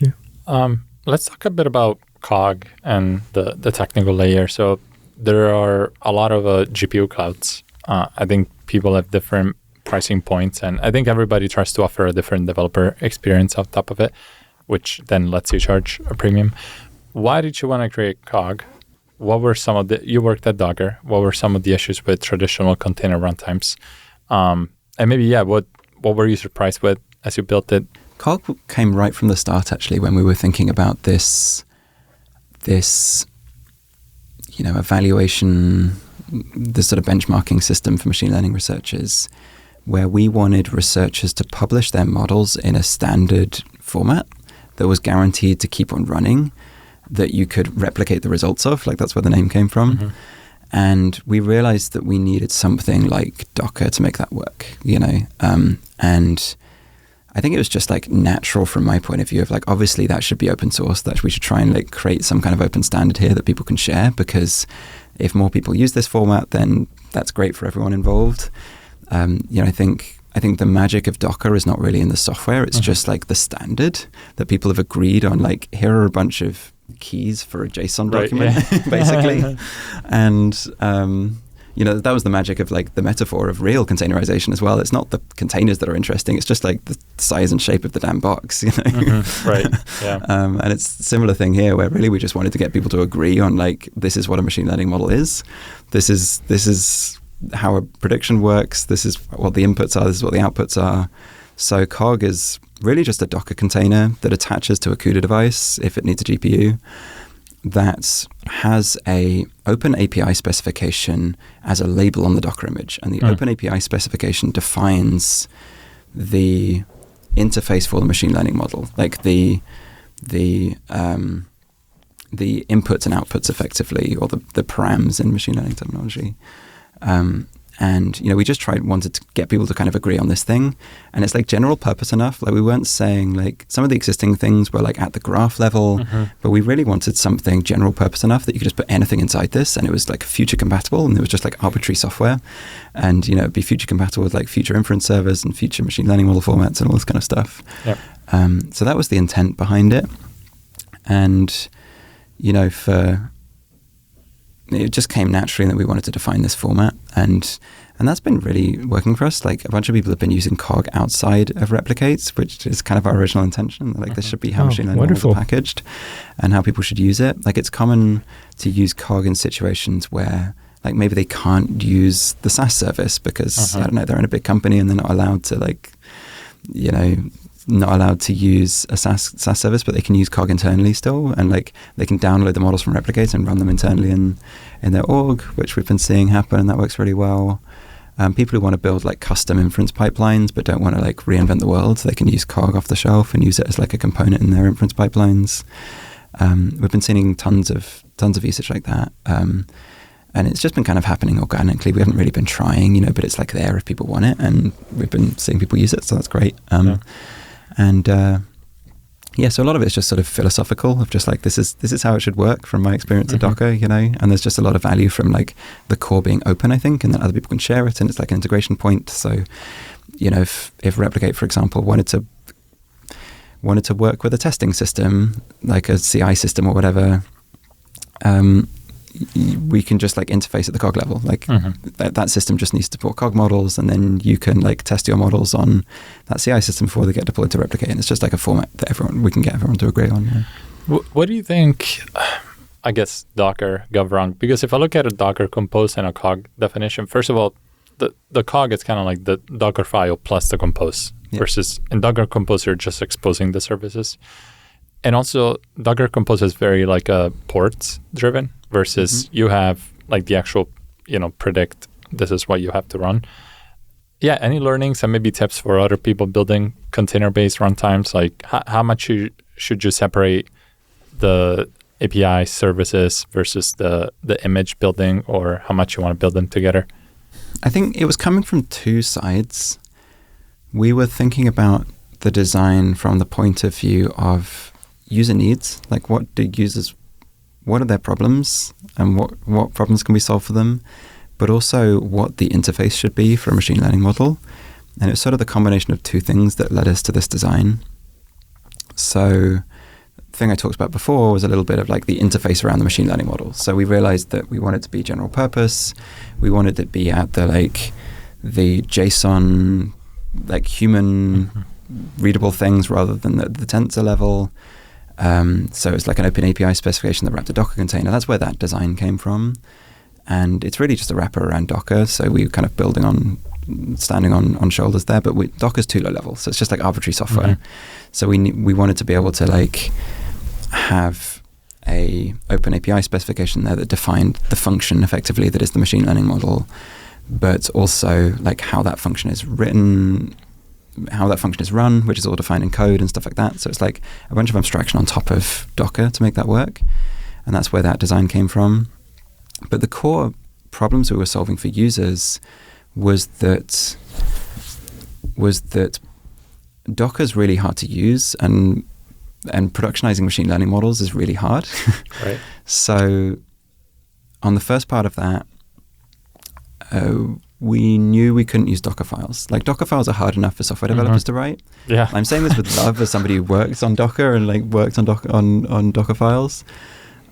Yeah. Let's talk a bit about COG and the technical layer. So there are a lot of GPU clouds. I think people have different pricing points, and I think everybody tries to offer a different developer experience on top of it, which then lets you charge a premium. Why did you want to create COG? What were some of you worked at Docker. What were some of the issues with traditional container runtimes? And maybe, what were you surprised with as you built it? COG came right from the start, actually, when we were thinking about this evaluation, this sort of benchmarking system for machine learning researchers, where we wanted researchers to publish their models in a standard format that was guaranteed to keep on running, that you could replicate the results of, like that's where the name came from. Mm-hmm. And we realized that we needed something like Docker to make that work, and I think it was just like natural from my point of view of like, obviously that should be open source, that we should try and like create some kind of open standard here that people can share, because if more people use this format, then that's great for everyone involved. I think the magic of Docker is not really in the software. It's just like the standard that people have agreed on, like, here are a bunch of keys for a JSON document, basically. And, that was the magic of like the metaphor of real containerization as well. It's not the containers that are interesting. It's just like the size and shape of the damn box, Mm-hmm. Right. Yeah. And it's a similar thing here, where really we just wanted to get people to agree on like, this is what a machine learning model is. This is how a prediction works. This is what the inputs are. This is what the outputs are. So COG is really just a Docker container that attaches to a CUDA device if it needs a GPU, that has a open API specification as a label on the Docker image. And the open API specification defines the interface for the machine learning model, like the inputs and outputs effectively, or the params in machine learning terminology. And, we just wanted to get people to kind of agree on this thing. And it's like general purpose enough. Like, we weren't saying like, some of the existing things were like at the graph level, but we really wanted something general purpose enough that you could just put anything inside this, and it was like future compatible, and it was just like arbitrary software. And, it'd be future compatible with like future inference servers and future machine learning model formats and all this kind of stuff. Yep. So that was the intent behind it. And, it just came naturally that we wanted to define this format, and that's been really working for us. Like, a bunch of people have been using COG outside of replicates, which is kind of our original intention. Like, this should be how machine learning models are packaged and how people should use it. Like, it's common to use COG in situations where, like, maybe they can't use the SaaS service because, I don't know, they're in a big company and they're not allowed to, like, not allowed to use a SaaS service, but they can use COG internally still, and like they can download the models from replicates and run them internally in their org, which we've been seeing happen, and that works really well. People who want to build like custom inference pipelines but don't want to like reinvent the world, they can use COG off the shelf and use it as like a component in their inference pipelines. We've been seeing tons of usage like that. And it's just been kind of happening organically. We haven't really been trying, but it's like there if people want it, and we've been seeing people use it, so that's great. And so a lot of it's just sort of philosophical of just like, this is how it should work from my experience at Docker, and there's just a lot of value from like the core being open, I think, and that other people can share it, and it's like an integration point. So, if Replicate, for example, wanted to work with a testing system, like a CI system or whatever, we can just like interface at the COG level. Like that system just needs to support COG models, and then you can like test your models on that CI system before they get deployed to Replicate. And it's just like a format that we can get everyone to agree on. Yeah. What do you think, I guess, Docker got wrong? Because if I look at a Docker compose and a COG definition, first of all, the COG is kind of like the Docker file plus the compose, versus in Docker compose, you're just exposing the services. And also, Docker Compose is very like ports driven versus you have like the actual, predict this is what you have to run. Yeah, any learnings and maybe tips for other people building container-based runtimes? Like how much should you separate the API services versus the image building, or how much you want to build them together? I think it was coming from two sides. We were thinking about the design from the point of view of user needs, like what are their problems, and what problems can we solve for them, but also what the interface should be for a machine learning model. And it was sort of the combination of two things that led us to this design. So thing I talked about before was a little bit of like the interface around the machine learning model. So we realized that we wanted to be general purpose. We wanted to be at the JSON, like human readable things rather than the tensor level. So it's like an open API specification that wrapped a Docker container. That's where that design came from. And it's really just a wrapper around Docker. So we were kind of standing on shoulders there, but Docker's too low level. So it's just like arbitrary software. So we wanted to be able to like have a open API specification there that defined the function effectively that is the machine learning model, but also like how that function is written, how that function is run, which is all defined in code and stuff like that. So it's like a bunch of abstraction on top of Docker to make that work. And that's where that design came from. But the core problems we were solving for users was that Docker's really hard to use, and productionizing machine learning models is really hard. Right. So on the first part of that, we knew we couldn't use Docker files. Like Docker files are hard enough for software developers to write. Yeah. I'm saying this with love as somebody who works on Docker and like worked on Docker files.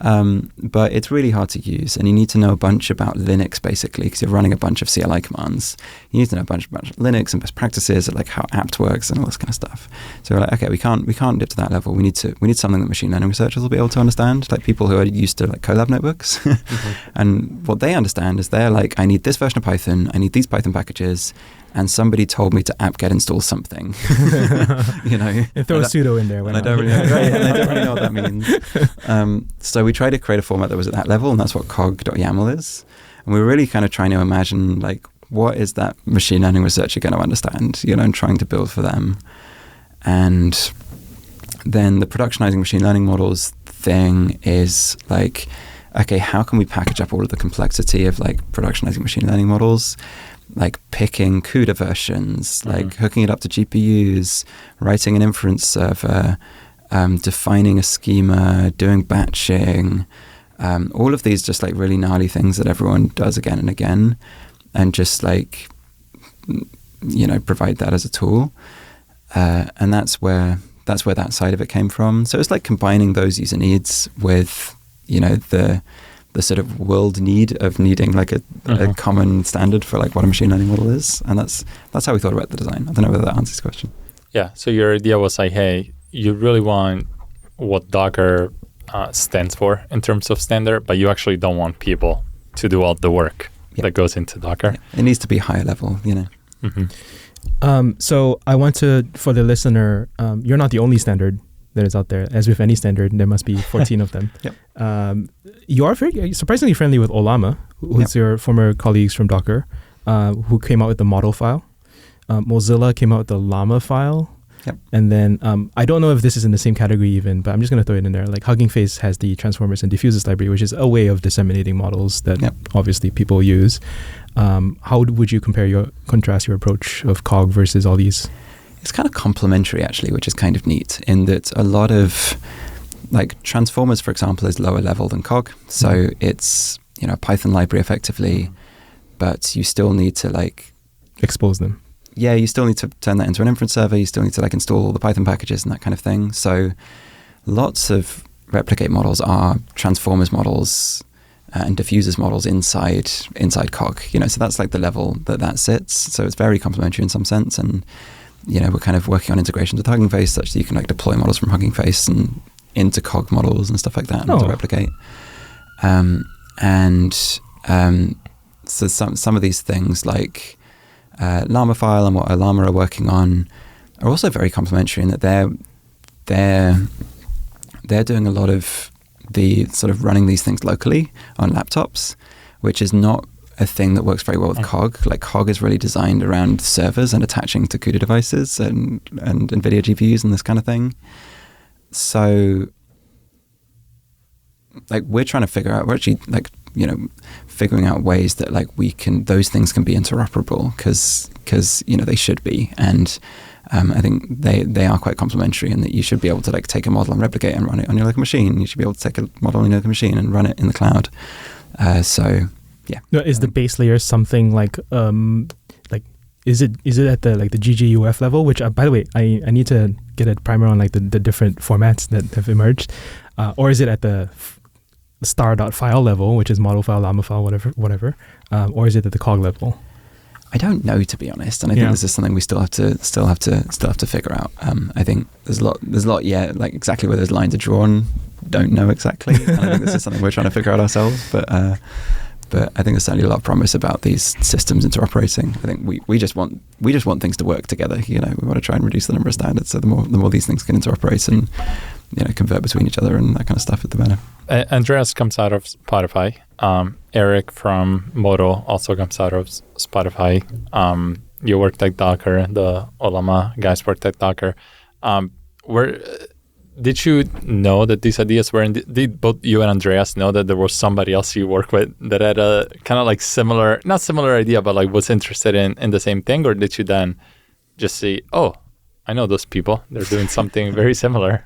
But it's really hard to use, and you need to know a bunch about Linux basically, because you're running a bunch of CLI commands. You need to know a bunch of Linux and best practices, and like how apt works and all this kind of stuff. So we're like, okay, we can't dip to that level. We need something that machine learning researchers will be able to understand, like people who are used to like Colab notebooks. And what they understand is they're like, I need this version of Python, I need these Python packages, and somebody told me to apt-get install something. You know, and throw a sudo in there. And I don't really know what that means. So we tried to create a format that was at that level, and that's what cog.yaml is. And we were really kind of trying to imagine, like, what is that machine learning researcher going to understand, you know, and trying to build for them. And then the productionizing machine learning models thing is like, okay, how can we package up all of the complexity of like productionizing machine learning models? Like picking CUDA versions, like hooking it up to GPUs, writing an inference server, defining a schema, doing batching, all of these just like really gnarly things that everyone does again and again, and just like, you know, provide that as a tool. And that's where that side of it came from. So it's like combining those user needs with, you know, the sort of world need of needing like a common standard for like what a machine learning model is. And that's how we thought about the design. I don't know whether that answers the question. Yeah. So your idea was like, hey, you really want what Docker stands for in terms of standard, but you actually don't want people to do all the work that goes into Docker. Yeah. It needs to be higher level, you know. So I want to, for the listener, you're not the only standard that is out there. As with any standard, there must be 14 of them. You are very surprisingly friendly with Olama, who's your former colleagues from Docker, who came out with the model file. Mozilla came out with the llama file. And then I don't know if this is in the same category even, but I'm just going to throw it in there. Like Hugging Face has the Transformers and Diffusers library, which is a way of disseminating models that obviously people use. How would you contrast your approach of COG versus all these? It's kind of complementary actually, which is kind of neat in that a lot of like Transformers, for example, is lower level than COG. So it's, you know, a Python library effectively, but you still need to like expose them. Yeah, you still need to turn that into an inference server. You still need to like install all the Python packages and that kind of thing. So lots of replicate models are Transformers models and diffusers models inside COG. You know, so that's like the level that sits. So it's very complementary in some sense. And, you know, we're kind of working on integrations with Hugging Face such that you can like deploy models from Hugging Face and into COG models and stuff like that and to replicate. So some of these things like Llama file and what Olama are working on are also very complementary in that they're doing a lot of the sort of running these things locally on laptops, which is not a thing that works very well with COG. Like COG is really designed around servers and attaching to CUDA devices and NVIDIA GPUs and this kind of thing. So like we're actually like, you know, figuring out ways that like those things can be interoperable because you know they should be, and I think they are quite complementary in that you should be able to like take a model and replicate and run it on your local machine. You should be able to take a model on your local machine and run it in the cloud. So yeah. Is the base layer something like is it at the like the GGUF level? Which by the way, I need to get a primer on like the different formats that have emerged, or is it at the star.file level, which is model file, llama file, whatever, or is it at the cog level? I don't know, to be honest, and I think this is something we still have to figure out. I think there's a lot. Yeah, like exactly where those lines are drawn, don't know exactly. And I think this is something we're trying to figure out ourselves. But I think there's certainly a lot of promise about these systems interoperating. I think we just want things to work together. We want to try and reduce the number of standards. So the more these things can interoperate and convert between each other and that kind of stuff, the better. Andreas comes out of Spotify. Eric from Moto also comes out of Spotify. You worked at Docker. The Olama guys worked at Docker. Did you know that these ideas were did both you and Andreas know that there was somebody else you work with that had a kind of like not similar idea, but like was interested in the same thing? Or did you then just see, oh, I know those people. They're doing something very similar.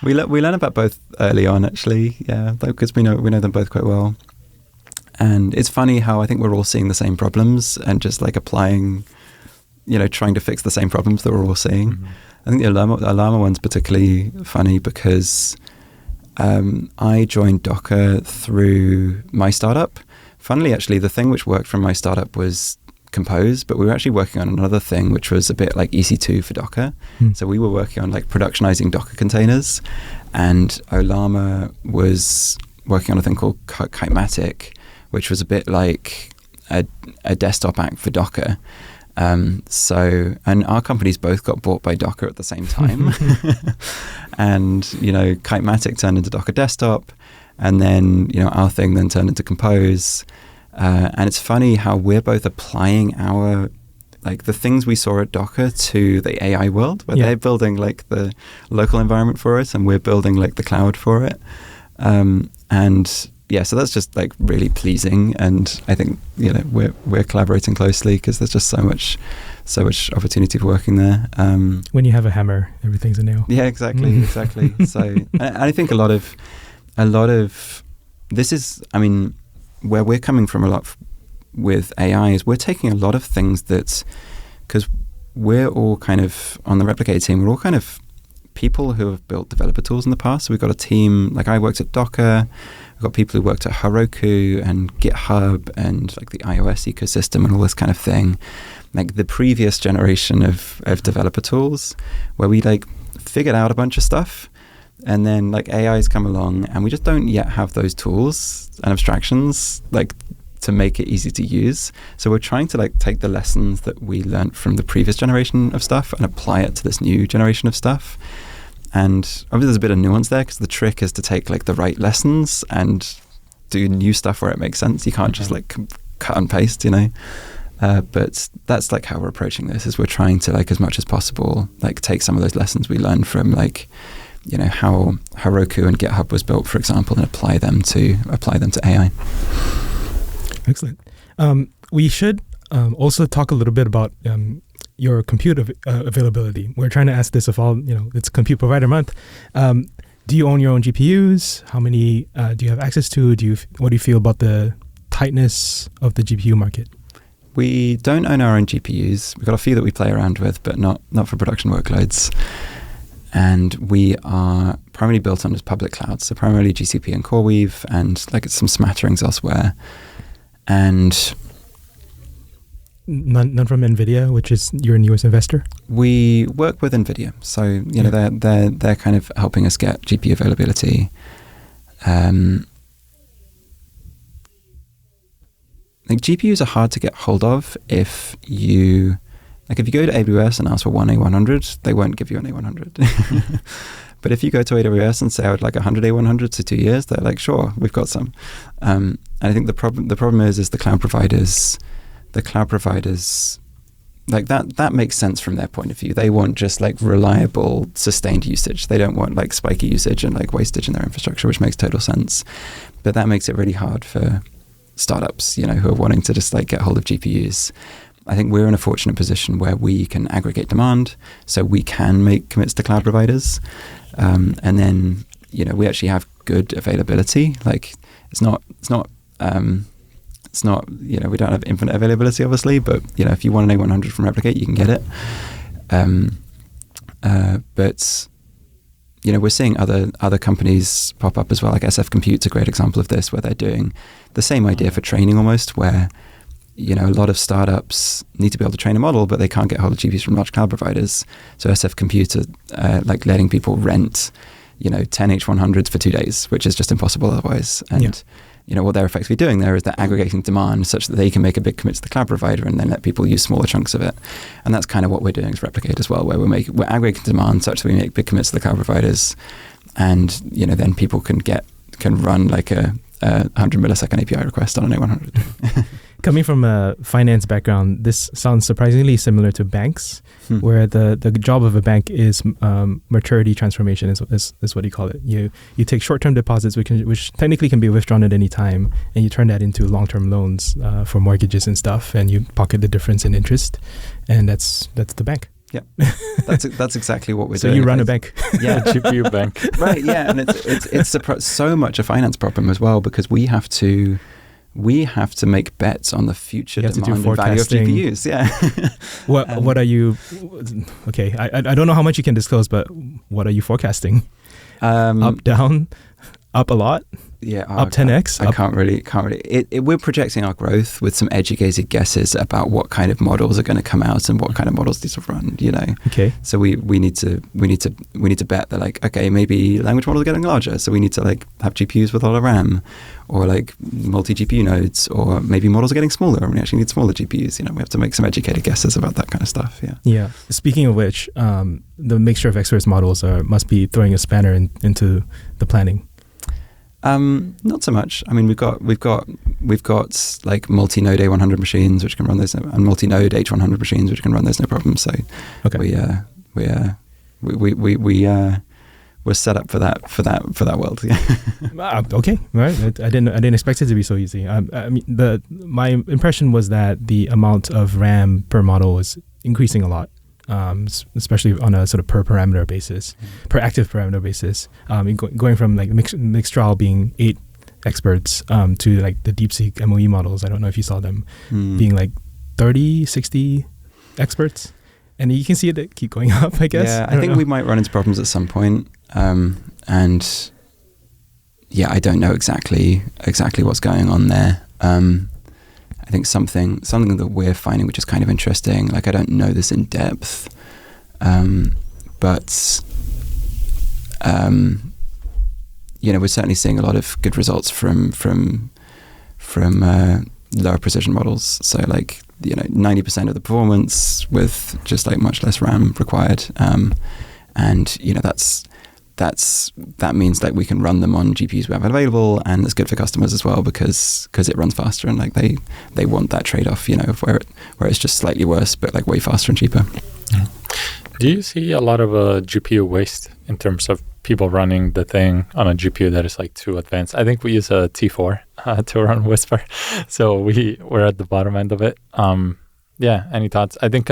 We learn about both early on, actually, because we know them both quite well. And it's funny how I think we're all seeing the same problems and just like applying, trying to fix the same problems that we're all seeing. Mm-hmm. I think the Olama one's particularly funny because I joined Docker through my startup. Funnily, actually, the thing which worked from my startup was Compose, but we were actually working on another thing which was a bit like EC2 for Docker. So we were working on like productionizing Docker containers, and Olama was working on a thing called Kitematic, which was a bit like a desktop app for Docker. And our companies both got bought by Docker at the same time. And, Kitematic turned into Docker Desktop, and then, our thing then turned into Compose. And it's funny how we're both applying the things we saw at Docker to the AI world, where they're building like the local environment for it, and we're building like the cloud for it. So that's just like really pleasing, and I think we're collaborating closely because there's just so much opportunity for working there. When you have a hammer, everything's a nail. Yeah, exactly. So I think a lot of this is, where we're coming from a lot with AI is we're taking a lot of things because we're all kind of on the Replicator team, we're all kind of people who have built developer tools in the past. So we've got a team, like I worked at Docker, we've got people who worked at Heroku and GitHub and like the iOS ecosystem and all this kind of thing. Like the previous generation of developer tools where we like figured out a bunch of stuff, and then like AI's come along and we just don't yet have those tools and abstractions like to make it easy to use. So we're trying to like take the lessons that we learned from the previous generation of stuff and apply it to this new generation of stuff. And obviously there's a bit of nuance there because the trick is to take like the right lessons and do new stuff where it makes sense. You can't just like cut and paste, but that's like how we're approaching this, is we're trying to like as much as possible like take some of those lessons we learned from like how Heroku and GitHub was built, for example, and apply them to AI. Excellent. We should also talk a little bit about your compute availability. We're trying to ask this of all, it's Compute Provider Month. Do you own your own GPUs? How many do you have access to? What do you feel about the tightness of the GPU market? We don't own our own GPUs. We've got a few that we play around with, but not for production workloads. And we are primarily built on just public clouds, so primarily GCP and CoreWeave, and like some smatterings elsewhere. And none from NVIDIA, which is your newest investor? We work with NVIDIA, so they're kind of helping us get GPU availability. Like GPUs are hard to get hold of if you go to AWS and ask for one A100, they won't give you an A100. But if you go to AWS and say I would like 100 A100s for 2 years, they're like, sure, we've got some. And I think the problem is the cloud providers, like that makes sense from their point of view. They want just like reliable, sustained usage. They don't want like spiky usage and like wastage in their infrastructure, which makes total sense. But that makes it really hard for startups, who are wanting to just like get hold of GPUs. I think we're in a fortunate position where we can aggregate demand, so we can make commits to cloud providers, and then we actually have good availability. Like it's not we don't have infinite availability, obviously, but if you want an A100 from Replicate, you can get it. But we're seeing other companies pop up as well. Like SF Compute's a great example of this, where they're doing the same idea for training almost, where a lot of startups need to be able to train a model, but they can't get hold of GPUs from large cloud providers. So SF Compute are like letting people rent 10 H100s for 2 days, which is just impossible otherwise. And what they're effectively doing there is they're aggregating demand such that they can make a big commit to the cloud provider and then let people use smaller chunks of it. And that's kind of what we're doing as Replicate as well, where we're aggregating demand such that we make big commits to the cloud providers, and then people can run like a 100 millisecond API request on an A100. Coming from a finance background, this sounds surprisingly similar to banks, where the job of a bank is maturity transformation is what you call it. You take short-term deposits, which technically can be withdrawn at any time, and you turn that into long-term loans for mortgages and stuff, and you pocket the difference in interest, and that's the bank. Yeah, that's exactly what we're so doing. So you run a bank. Yeah, GPU bank. Right, yeah, and it's so much a finance problem as well, because we have to make bets on the future demand and value of GPUs. Yeah. What are you? Okay, I don't know how much you can disclose, but what are you forecasting? Up, down, up a lot. Yeah, up 10x. I can't really. We're projecting our growth with some educated guesses about what kind of models are going to come out and what kind of models these will run. Okay. So we need to bet that, like, okay, maybe language models are getting larger, so we need to like have GPUs with a lot of RAM, or like multi GPU nodes, or maybe models are getting smaller and we actually need smaller GPUs. We have to make some educated guesses about that kind of stuff. Yeah. Yeah. Speaking of which, the mixture of experts models must be throwing a spanner into the planning. Not so much. I mean, we've got like multi-node A100 machines which can run those, and multi-node H100 machines which can run those no problem. So okay. we're set up for that world. Yeah. Okay, all right. I didn't expect it to be so easy. My impression was that the amount of RAM per model was increasing a lot. Especially on a sort of per active parameter basis, going from like Mixtral being 8 experts to like the DeepSeek MOE models. I don't know if you saw them being like 30, 60 experts, and you can see it keep going up. I guess. Yeah, I think we might run into problems at some point, and yeah, I don't know exactly what's going on there. I think something that we're finding, which is kind of interesting, like I don't know this in depth, but we're certainly seeing a lot of good results from lower precision models. So like 90% of the performance with just like much less RAM required, and that means like we can run them on GPUs we have available, and it's good for customers as well because it runs faster, and like they want that trade-off, of where it's just slightly worse but like way faster and cheaper. Yeah. Do you see a lot of GPU waste in terms of people running the thing on a GPU that is like too advanced? I think we use a T4 to run Whisper, so we're at the bottom end of it. Yeah, any thoughts? I think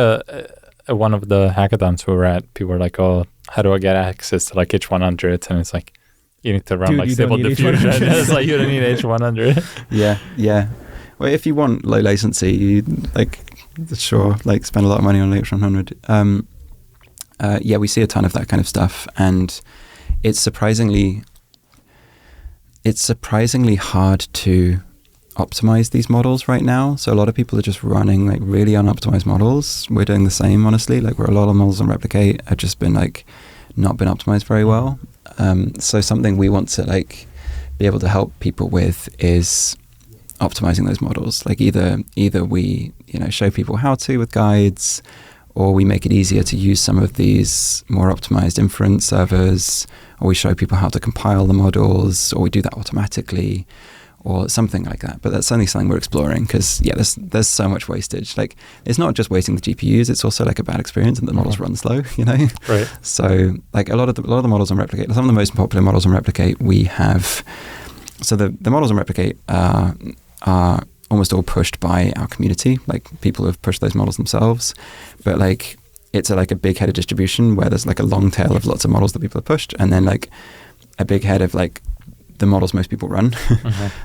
one of the hackathons we were at, people were like, "Oh, how do I get access to like H100s?" And it's like, you need to run like Stable Diffusion. It's like you don't need H100. Yeah. Well, if you want low latency, you sure spend a lot of money on H100. Yeah, we see a ton of that kind of stuff, and it's surprisingly hard to optimize these models right now. So a lot of people are just running like really unoptimized models. We're doing the same, honestly. Like a lot of models on Replicate have just been like not been optimized very well. So something we want to like be able to help people with is optimizing those models. Like either we show people how to with guides, or we make it easier to use some of these more optimized inference servers, or we show people how to compile the models, or we do that automatically, or something like that. But that's only something we're exploring because, yeah, there's so much wastage. Like, it's not just wasting the GPUs, it's also like a bad experience and the models run slow, Right. So like a lot of the models on Replicate, some of the most popular models on Replicate we have, so the models on Replicate are almost all pushed by our community. Like, people have pushed those models themselves, but like it's like a big headed distribution where there's like a long tail of lots of models that people have pushed, and then like a big head of like the models most people run.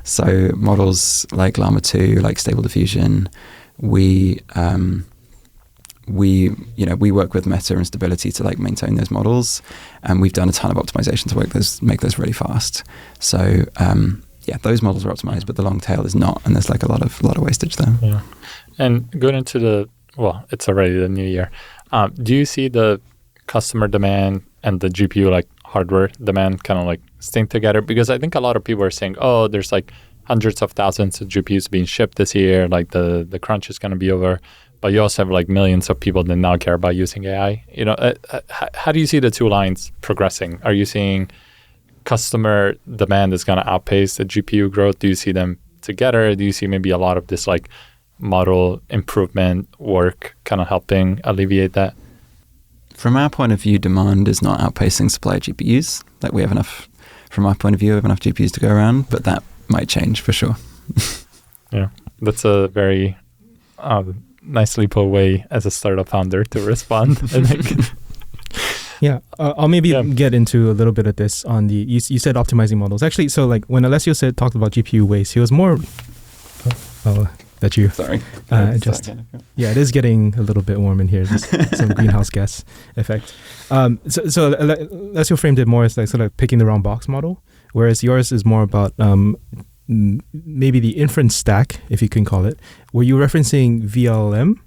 So models like Llama 2, like Stable Diffusion, we we work with Meta and Stability to like maintain those models, and we've done a ton of optimization to make those really fast. So those models are optimized, but the long tail is not, and there's like a lot of wastage there. Yeah, and going into it's already the new year. Do you see the customer demand and the GPU like hardware demand kind of like staying together? Because I think a lot of people are saying, oh, there's like hundreds of thousands of GPUs being shipped this year, like the crunch is going to be over. But you also have like millions of people that now care about using AI. How do you see the two lines progressing? Are you seeing customer demand is going to outpace the GPU growth? Do you see them together? Do you see maybe a lot of this like model improvement work kind of helping alleviate that? From our point of view, demand is not outpacing supply of GPUs. Like we have enough, from our point of view, we have enough GPUs to go around, but that might change for sure. Yeah, that's a very nicely put way as a startup founder to respond, I think. Yeah, I'll maybe get into a little bit of this on the, you said optimizing models. Actually, so like when Alessio talked about GPU waste, he was more, Sorry. It is getting a little bit warm in here, just some greenhouse gas effect. So Alessio framed it more as like sort of picking the wrong box model, whereas yours is more about maybe the inference stack, if you can call it. Were you referencing VLM?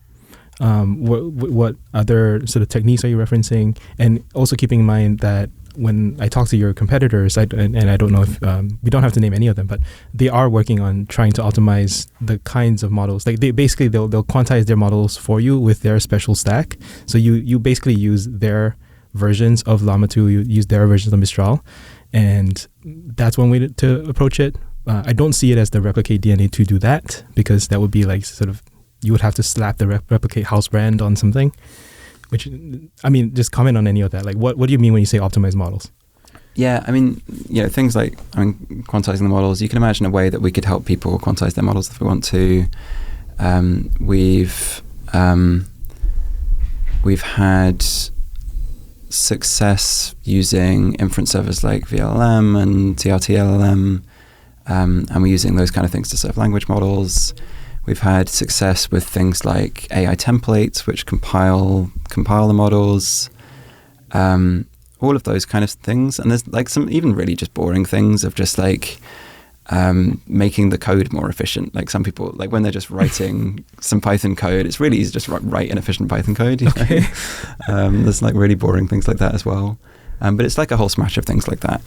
What other sort of techniques are you referencing? And also keeping in mind that when I talk to your competitors, and I don't know if we don't have to name any of them, but they are working on trying to optimize the kinds of models. Like they'll quantize their models for you with their special stack. So you basically use their versions of Llama 2, you use their versions of Mistral, and that's one way to approach it. I don't see it as the replicate DNA to do that, because that would be like sort of, you would have to slap the replicate house brand on something. Which, I mean, just comment on any of that. Like, what do you mean when you say optimized models? Yeah, I mean, things like, quantizing the models. You can imagine a way that we could help people quantize their models if we want to. We've had success using inference servers like VLM and TRT-LLM, and we're using those kind of things to serve language models. We've had success with things like AI templates, which compile the models, all of those kind of things. And there's like some even really just boring things of just like making the code more efficient. Like some people, like when they're just writing some Python code, it's really easy to just write an efficient Python code. Okay. There's like really boring things like that as well. But it's like a whole smash of things like that.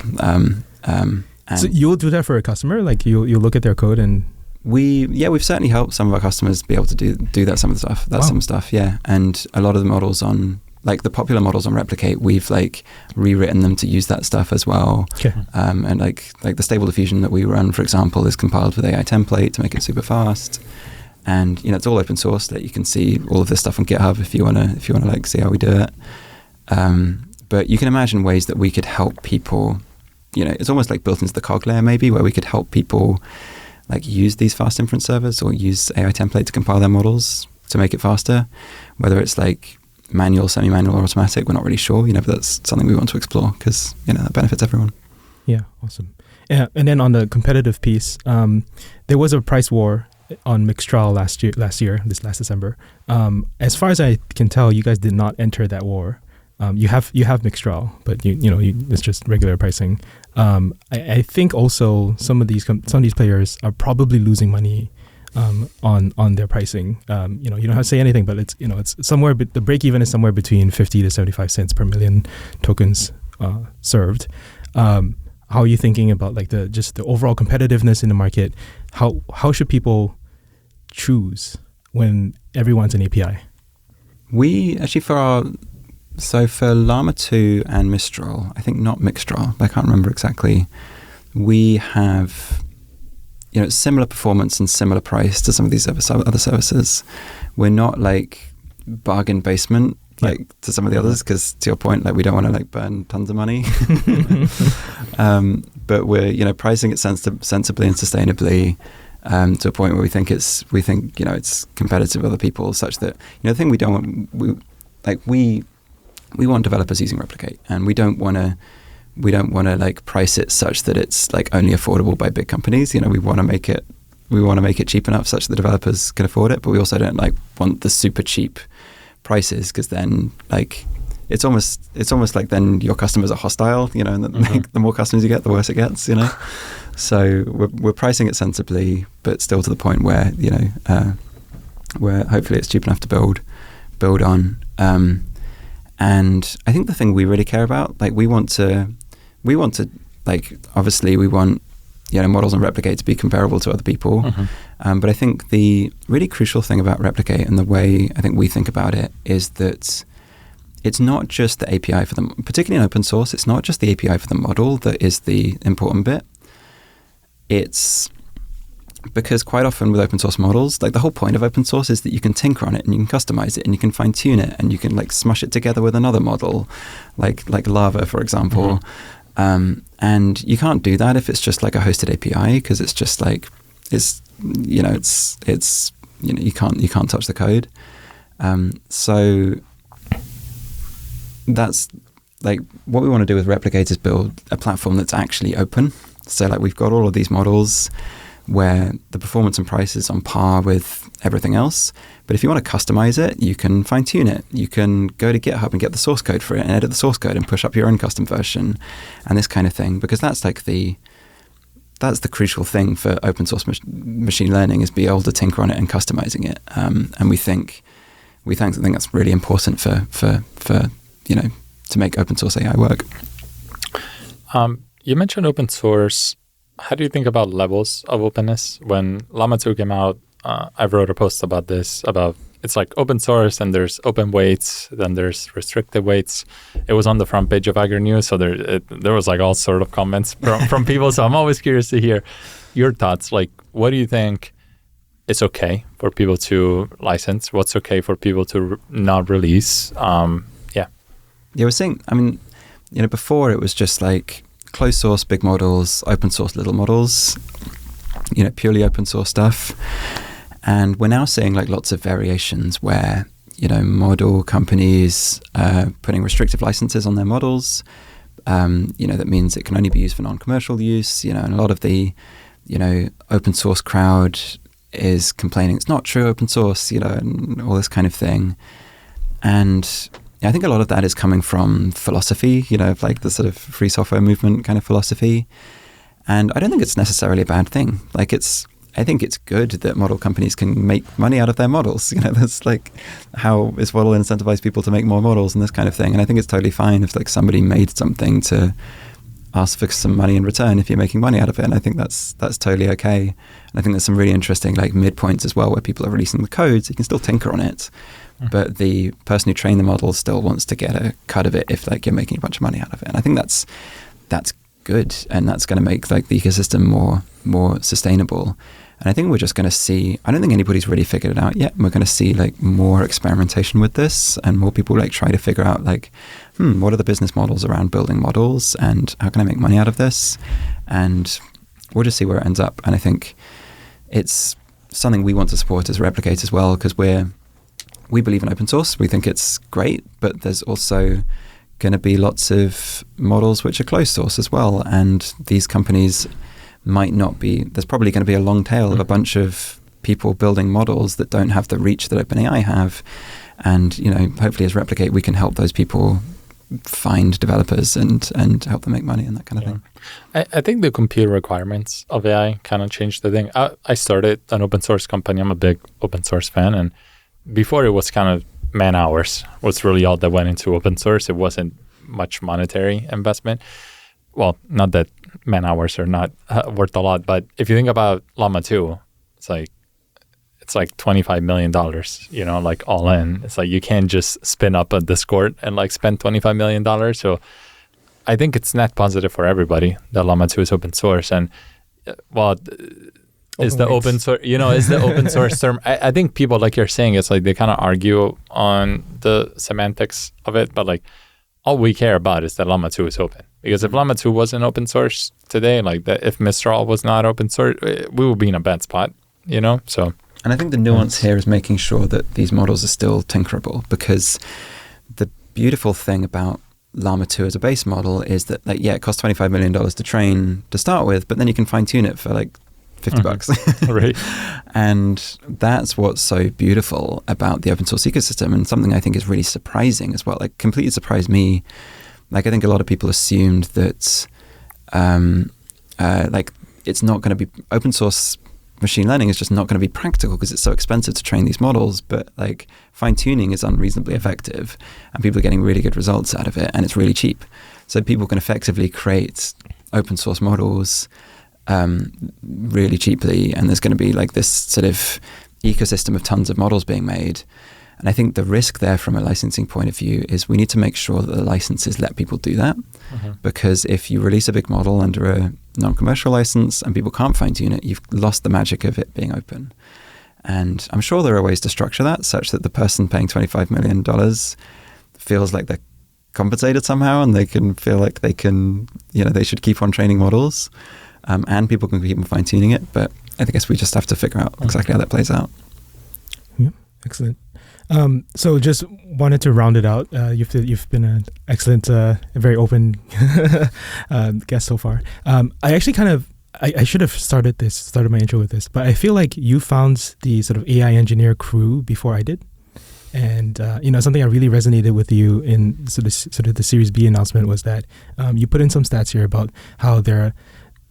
So you'll do that for a customer? Like you look at their code and... We've certainly helped some of our customers be able to do that some of the stuff. Some stuff, yeah. And a lot of the models on, like the popular models on Replicate, we've like rewritten them to use that stuff as well. Okay. And like the Stable Diffusion that we run, for example, is compiled with AI template to make it super fast. And it's all open source. That you can see all of this stuff on GitHub if you wanna like see how we do it. But you can imagine ways that we could help people. It's almost like built into the cog layer maybe, where we could help people like use these fast inference servers or use AI template to compile their models to make it faster. Whether it's like manual, semi-manual, or automatic, we're not really sure, but that's something we want to explore because, that benefits everyone. Yeah, awesome. Yeah, and then on the competitive piece, there was a price war on Mixtral last year, this last December. As far as I can tell, you guys did not enter that war. You have Mixtral, but it's just regular pricing. I think also some of these players are probably losing money on their pricing. You don't have to say anything, but it's somewhere. The break even is somewhere between 50 to 75 cents per million tokens served. How are you thinking about like the overall competitiveness in the market? How should people choose when everyone's an API? We actually for Llama 2 and Mistral, I think not Mixtral, but I can't remember exactly, we have similar performance and similar price to some of these other services. We're not like bargain basement to some of the others, because to your point, like we don't want to like burn tons of money. But we're pricing it sensibly and sustainably to a point where we think it's competitive with other people, such that the thing we don't want, we want developers using Replicate, and we don't want to like price it such that it's like only affordable by big companies. We want to make it cheap enough such that developers can afford it, but we also don't like want the super cheap prices, because then like it's almost like then your customers are hostile, you know, and the more customers you get, the worse it gets, you know. So we're pricing it sensibly, but still to the point where, you know, where hopefully it's cheap enough to build on. And I think the thing we really care about, like we want to like, obviously we want, you know, models on Replicate to be comparable to other people. But I think the really crucial thing about Replicate and the way I think we think about it is that it's not just the API for them, particularly in open source, it's not just the API for the model that is the important bit. It's because quite often with open source models, like the whole point of open source is that you can tinker on it and you can customize it and you can fine tune it and you can like smush it together with another model, like Lava, for example. And you can't do that if it's just like a hosted API, because it's just like, it's you know, you can't touch the code. So that's like what we want to do with Replicate is build a platform that's actually open. So like we've got all of these models where the performance and price is on par with everything else. But if you want to customize it, you can fine tune it. You can go to GitHub and get the source code for it and edit the source code and push up your own custom version and this kind of thing. Because that's like that's the crucial thing for open source machine learning, is be able to tinker on it and customizing it. And we think that's really important for you know, to make open source AI work. You mentioned open source. How do you think about levels of openness? When Llama 2 came out, I wrote a post about this, about it's like open source and there's open weights, then there's restricted weights. It was on the front page of Agri News, so there was like all sort of comments from people. So I'm always curious to hear your thoughts. Like, what do you think is okay for people to license? What's okay for people to not release? Yeah, we're seeing, I mean, you know, before it was just like closed source, big models, open source, little models, you know, purely open source stuff. And we're now seeing like lots of variations where, you know, model companies putting restrictive licenses on their models. You know, that means it can only be used for non-commercial use, you know, and a lot of the, you know, open source crowd is complaining it's not true open source, you know, and all this kind of thing. And I think a lot of that is coming from philosophy, you know, like the sort of free software movement kind of philosophy. And I don't think it's necessarily a bad thing. Like I think it's good that model companies can make money out of their models. You know, that's like how is model incentivize people to make more models and this kind of thing. And I think it's totally fine if like somebody made something to ask for some money in return if you're making money out of it. And I think that's totally okay. And I think there's some really interesting like midpoints as well where people are releasing the code, so you can still tinker on it. But the person who trained the model still wants to get a cut of it if like you're making a bunch of money out of it. And I think that's good, and that's going to make like the ecosystem more sustainable. And I think we're just going to see, I don't think anybody's really figured it out yet. We're going to see like more experimentation with this and more people like try to figure out like, what are the business models around building models and how can I make money out of this? And we'll just see where it ends up. And I think it's something we want to support as Replicate as well, because we believe in open source. We think it's great, but there's also going to be lots of models which are closed source as well. And these companies might not be, there's probably going to be a long tail of a bunch of people building models that don't have the reach that OpenAI have. And, you know, hopefully as Replicate, we can help those people find developers and help them make money and that kind of thing. I think the compute requirements of AI kind of changed the thing. I started an open source company. I'm a big open source fan, and before it was kind of man hours was really all that went into open source. It wasn't much monetary investment. Well, not that man hours are not worth a lot, but if you think about Llama 2, it's like $25 million, you know, like all in. It's like you can't just spin up a Discord and like spend $25 million. So I think it's net positive for everybody that Llama 2 is open source. And is the open source term, I think people, like you're saying, it's like they kind of argue on the semantics of it, but like all we care about is that Llama 2 is open. Because if Llama 2 wasn't open source today, like that, if Mistral was not open source, we would be in a bad spot, you know? So, and I think the nuance here is making sure that these models are still tinkerable, because the beautiful thing about Llama 2 as a base model is that, like, yeah, it costs $25 million to train to start with, but then you can fine tune it for like 50 bucks. Right. And that's what's so beautiful about the open source ecosystem, and something I think is really surprising as well. Like, completely surprised me. Like, I think a lot of people assumed that like it's not going to be open source machine learning is just not going to be practical because it's so expensive to train these models, but like fine tuning is unreasonably effective and people are getting really good results out of it, and it's really cheap. So people can effectively create open source models really cheaply, and there's going to be like this sort of ecosystem of tons of models being made. And I think the risk there from a licensing point of view is we need to make sure that the licenses let people do that. Because if you release a big model under a non-commercial license and people can't fine-tune it, you've lost the magic of it being open. And I'm sure there are ways to structure that such that the person paying $25 million feels like they're compensated somehow, and they can feel like they can, they should keep on training models, and people can keep on fine-tuning it. But I guess we just have to figure out exactly how that plays out. Yeah, excellent. So just wanted to round it out. You've been an excellent, very open guest so far. I actually I should have started my intro with this, but I feel like you found the sort of AI engineer crew before I did. And, something that really resonated with you in sort of the Series B announcement was that you put in some stats here about how there are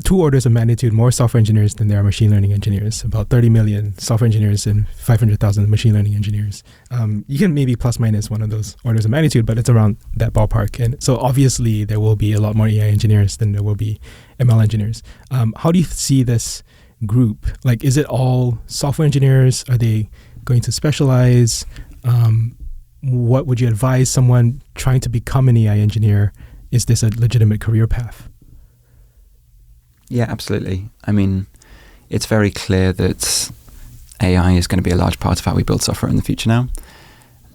2 orders of magnitude more software engineers than there are machine learning engineers. About 30 million software engineers and 500,000 machine learning engineers. You can maybe plus minus one of those orders of magnitude, but it's around that ballpark. And so obviously there will be a lot more AI engineers than there will be ML engineers. How do you see this group? Like, is it all software engineers? Are they going to specialize? What would you advise someone trying to become an AI engineer? Is this a legitimate career path? Yeah, absolutely. I mean, it's very clear that AI is going to be a large part of how we build software in the future now.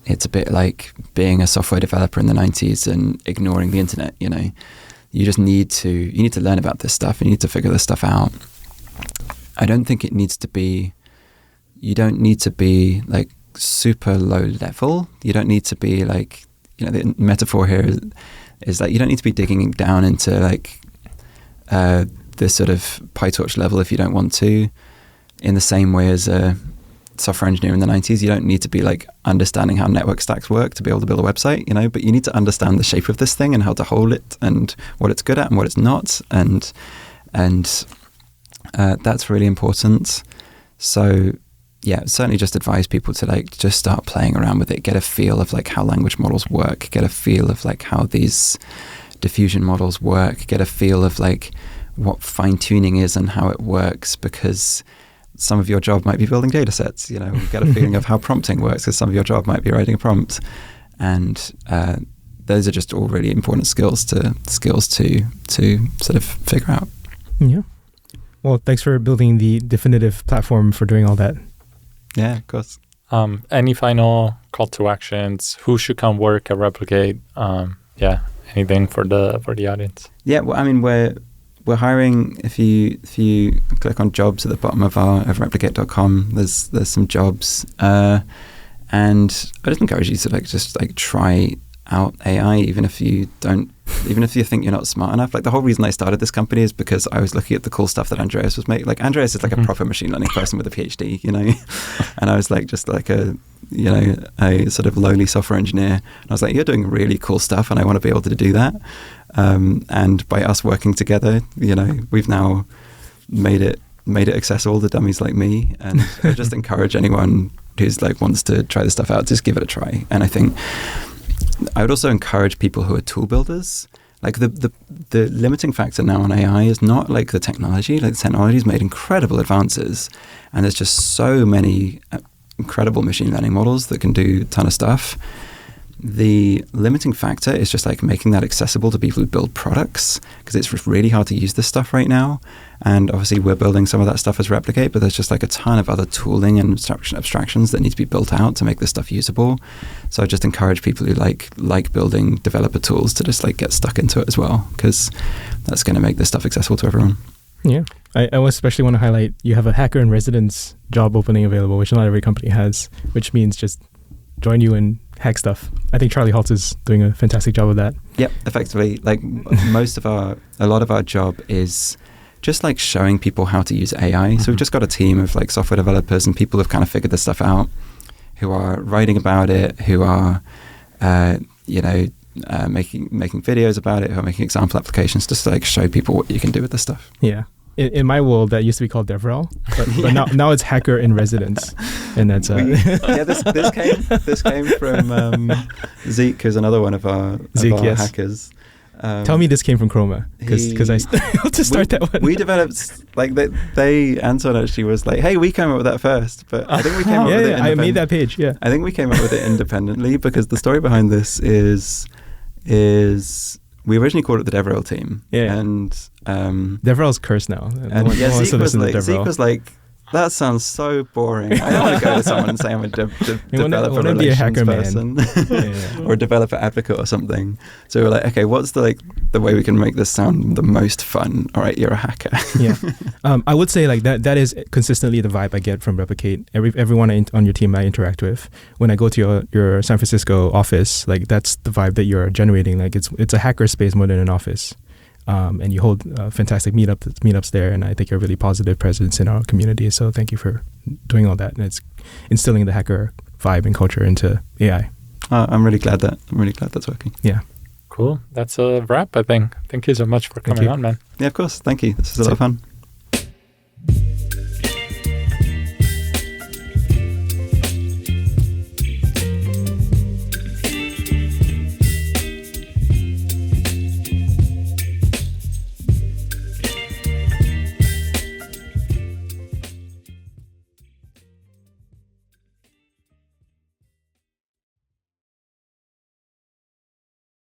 It's a bit like being a software developer in the 90s and ignoring the internet, You just need to learn about this stuff. You need to figure this stuff out. I don't think you don't need to be like super low level. You don't need to be like, the metaphor here is that you don't need to be digging down into like this sort of PyTorch level if you don't want to. In the same way as a software engineer in the 90s, you don't need to be like understanding how network stacks work to be able to build a website, but you need to understand the shape of this thing and how to hold it and what it's good at and what it's not. And that's really important. So yeah, certainly just advise people to like just start playing around with it, get a feel of like how language models work, get a feel of like how these diffusion models work, get a feel of like what fine-tuning is and how it works, because some of your job might be building data sets, get a feeling of how prompting works, because some of your job might be writing a prompt. And those are just all really important skills to sort of figure out. Yeah. Well, thanks for building the definitive platform for doing all that. Yeah, of course. Any final call to actions? Who should come work at Replicate? Anything for the audience? Yeah, well, I mean, we're hiring. If you click on jobs at the bottom of replicate.com, there's some jobs, and I just encourage you to just try out AI, even if you think you're not smart enough. Like, the whole reason I started this company is because I was looking at the cool stuff that Andreas was making. Like, Andreas is like a proper machine learning person with a PhD, and I was like just like a sort of lowly software engineer. And I was like, you're doing really cool stuff, and I want to be able to do that. And by us working together, we've now made it accessible to dummies like me. And I just encourage anyone who's like wants to try this stuff out, just give it a try. And I think I would also encourage people who are tool builders. Like, the limiting factor now on AI is not like the technology. Like, the technology's made incredible advances, and there's just so many incredible machine learning models that can do a ton of stuff. The limiting factor is just like making that accessible to people who build products, because it's really hard to use this stuff right now. And obviously we're building some of that stuff as Replicate, but there's just like a ton of other tooling and abstractions that need to be built out to make this stuff usable. So I just encourage people who like building developer tools to just like get stuck into it as well, because that's going to make this stuff accessible to everyone. Yeah. I especially want to highlight you have a hacker in residence job opening available, which not every company has, which means just join you and hack stuff. I think Charlie Holtz is doing a fantastic job of that. Yep, effectively. Like a lot of our job is just like showing people how to use AI. So we've just got a team of like software developers and people who've kind of figured this stuff out, who are writing about it, who are, making videos about it, who are making example applications, just to like show people what you can do with this stuff. Yeah. In my world, that used to be called DevRel, but now it's hacker in residence, and that's this came from Zeke, who's another one of our hackers. Tell me this came from Chroma, because I to start that one. We developed, like, Anton actually was like, hey, we came up with that first, but I think we came up with it. I made that page. Yeah, I think we came up with it independently, because the story behind this is we originally called it the DevRel team. Yeah. And DevRel's cursed now. Zeke was like, that sounds so boring. I don't want to go to someone and say I'm a developer relations person or a developer advocate or something. So we're like, okay, what's the way we can make this sound the most fun? All right, you're a hacker. Yeah. I would say like that is consistently the vibe I get from Replicate. Everyone on your team I interact with. When I go to your San Francisco office, like that's the vibe that you're generating. Like it's a hacker space more than an office. And you hold fantastic meetups there, and I think you're a really positive presence in our community. So thank you for doing all that, and it's instilling the hacker vibe and culture into AI. I'm really glad that's working. Yeah, cool. That's a wrap, I think. Thank you so much for coming on, man. Yeah, of course. Thank you. This is a lot of fun.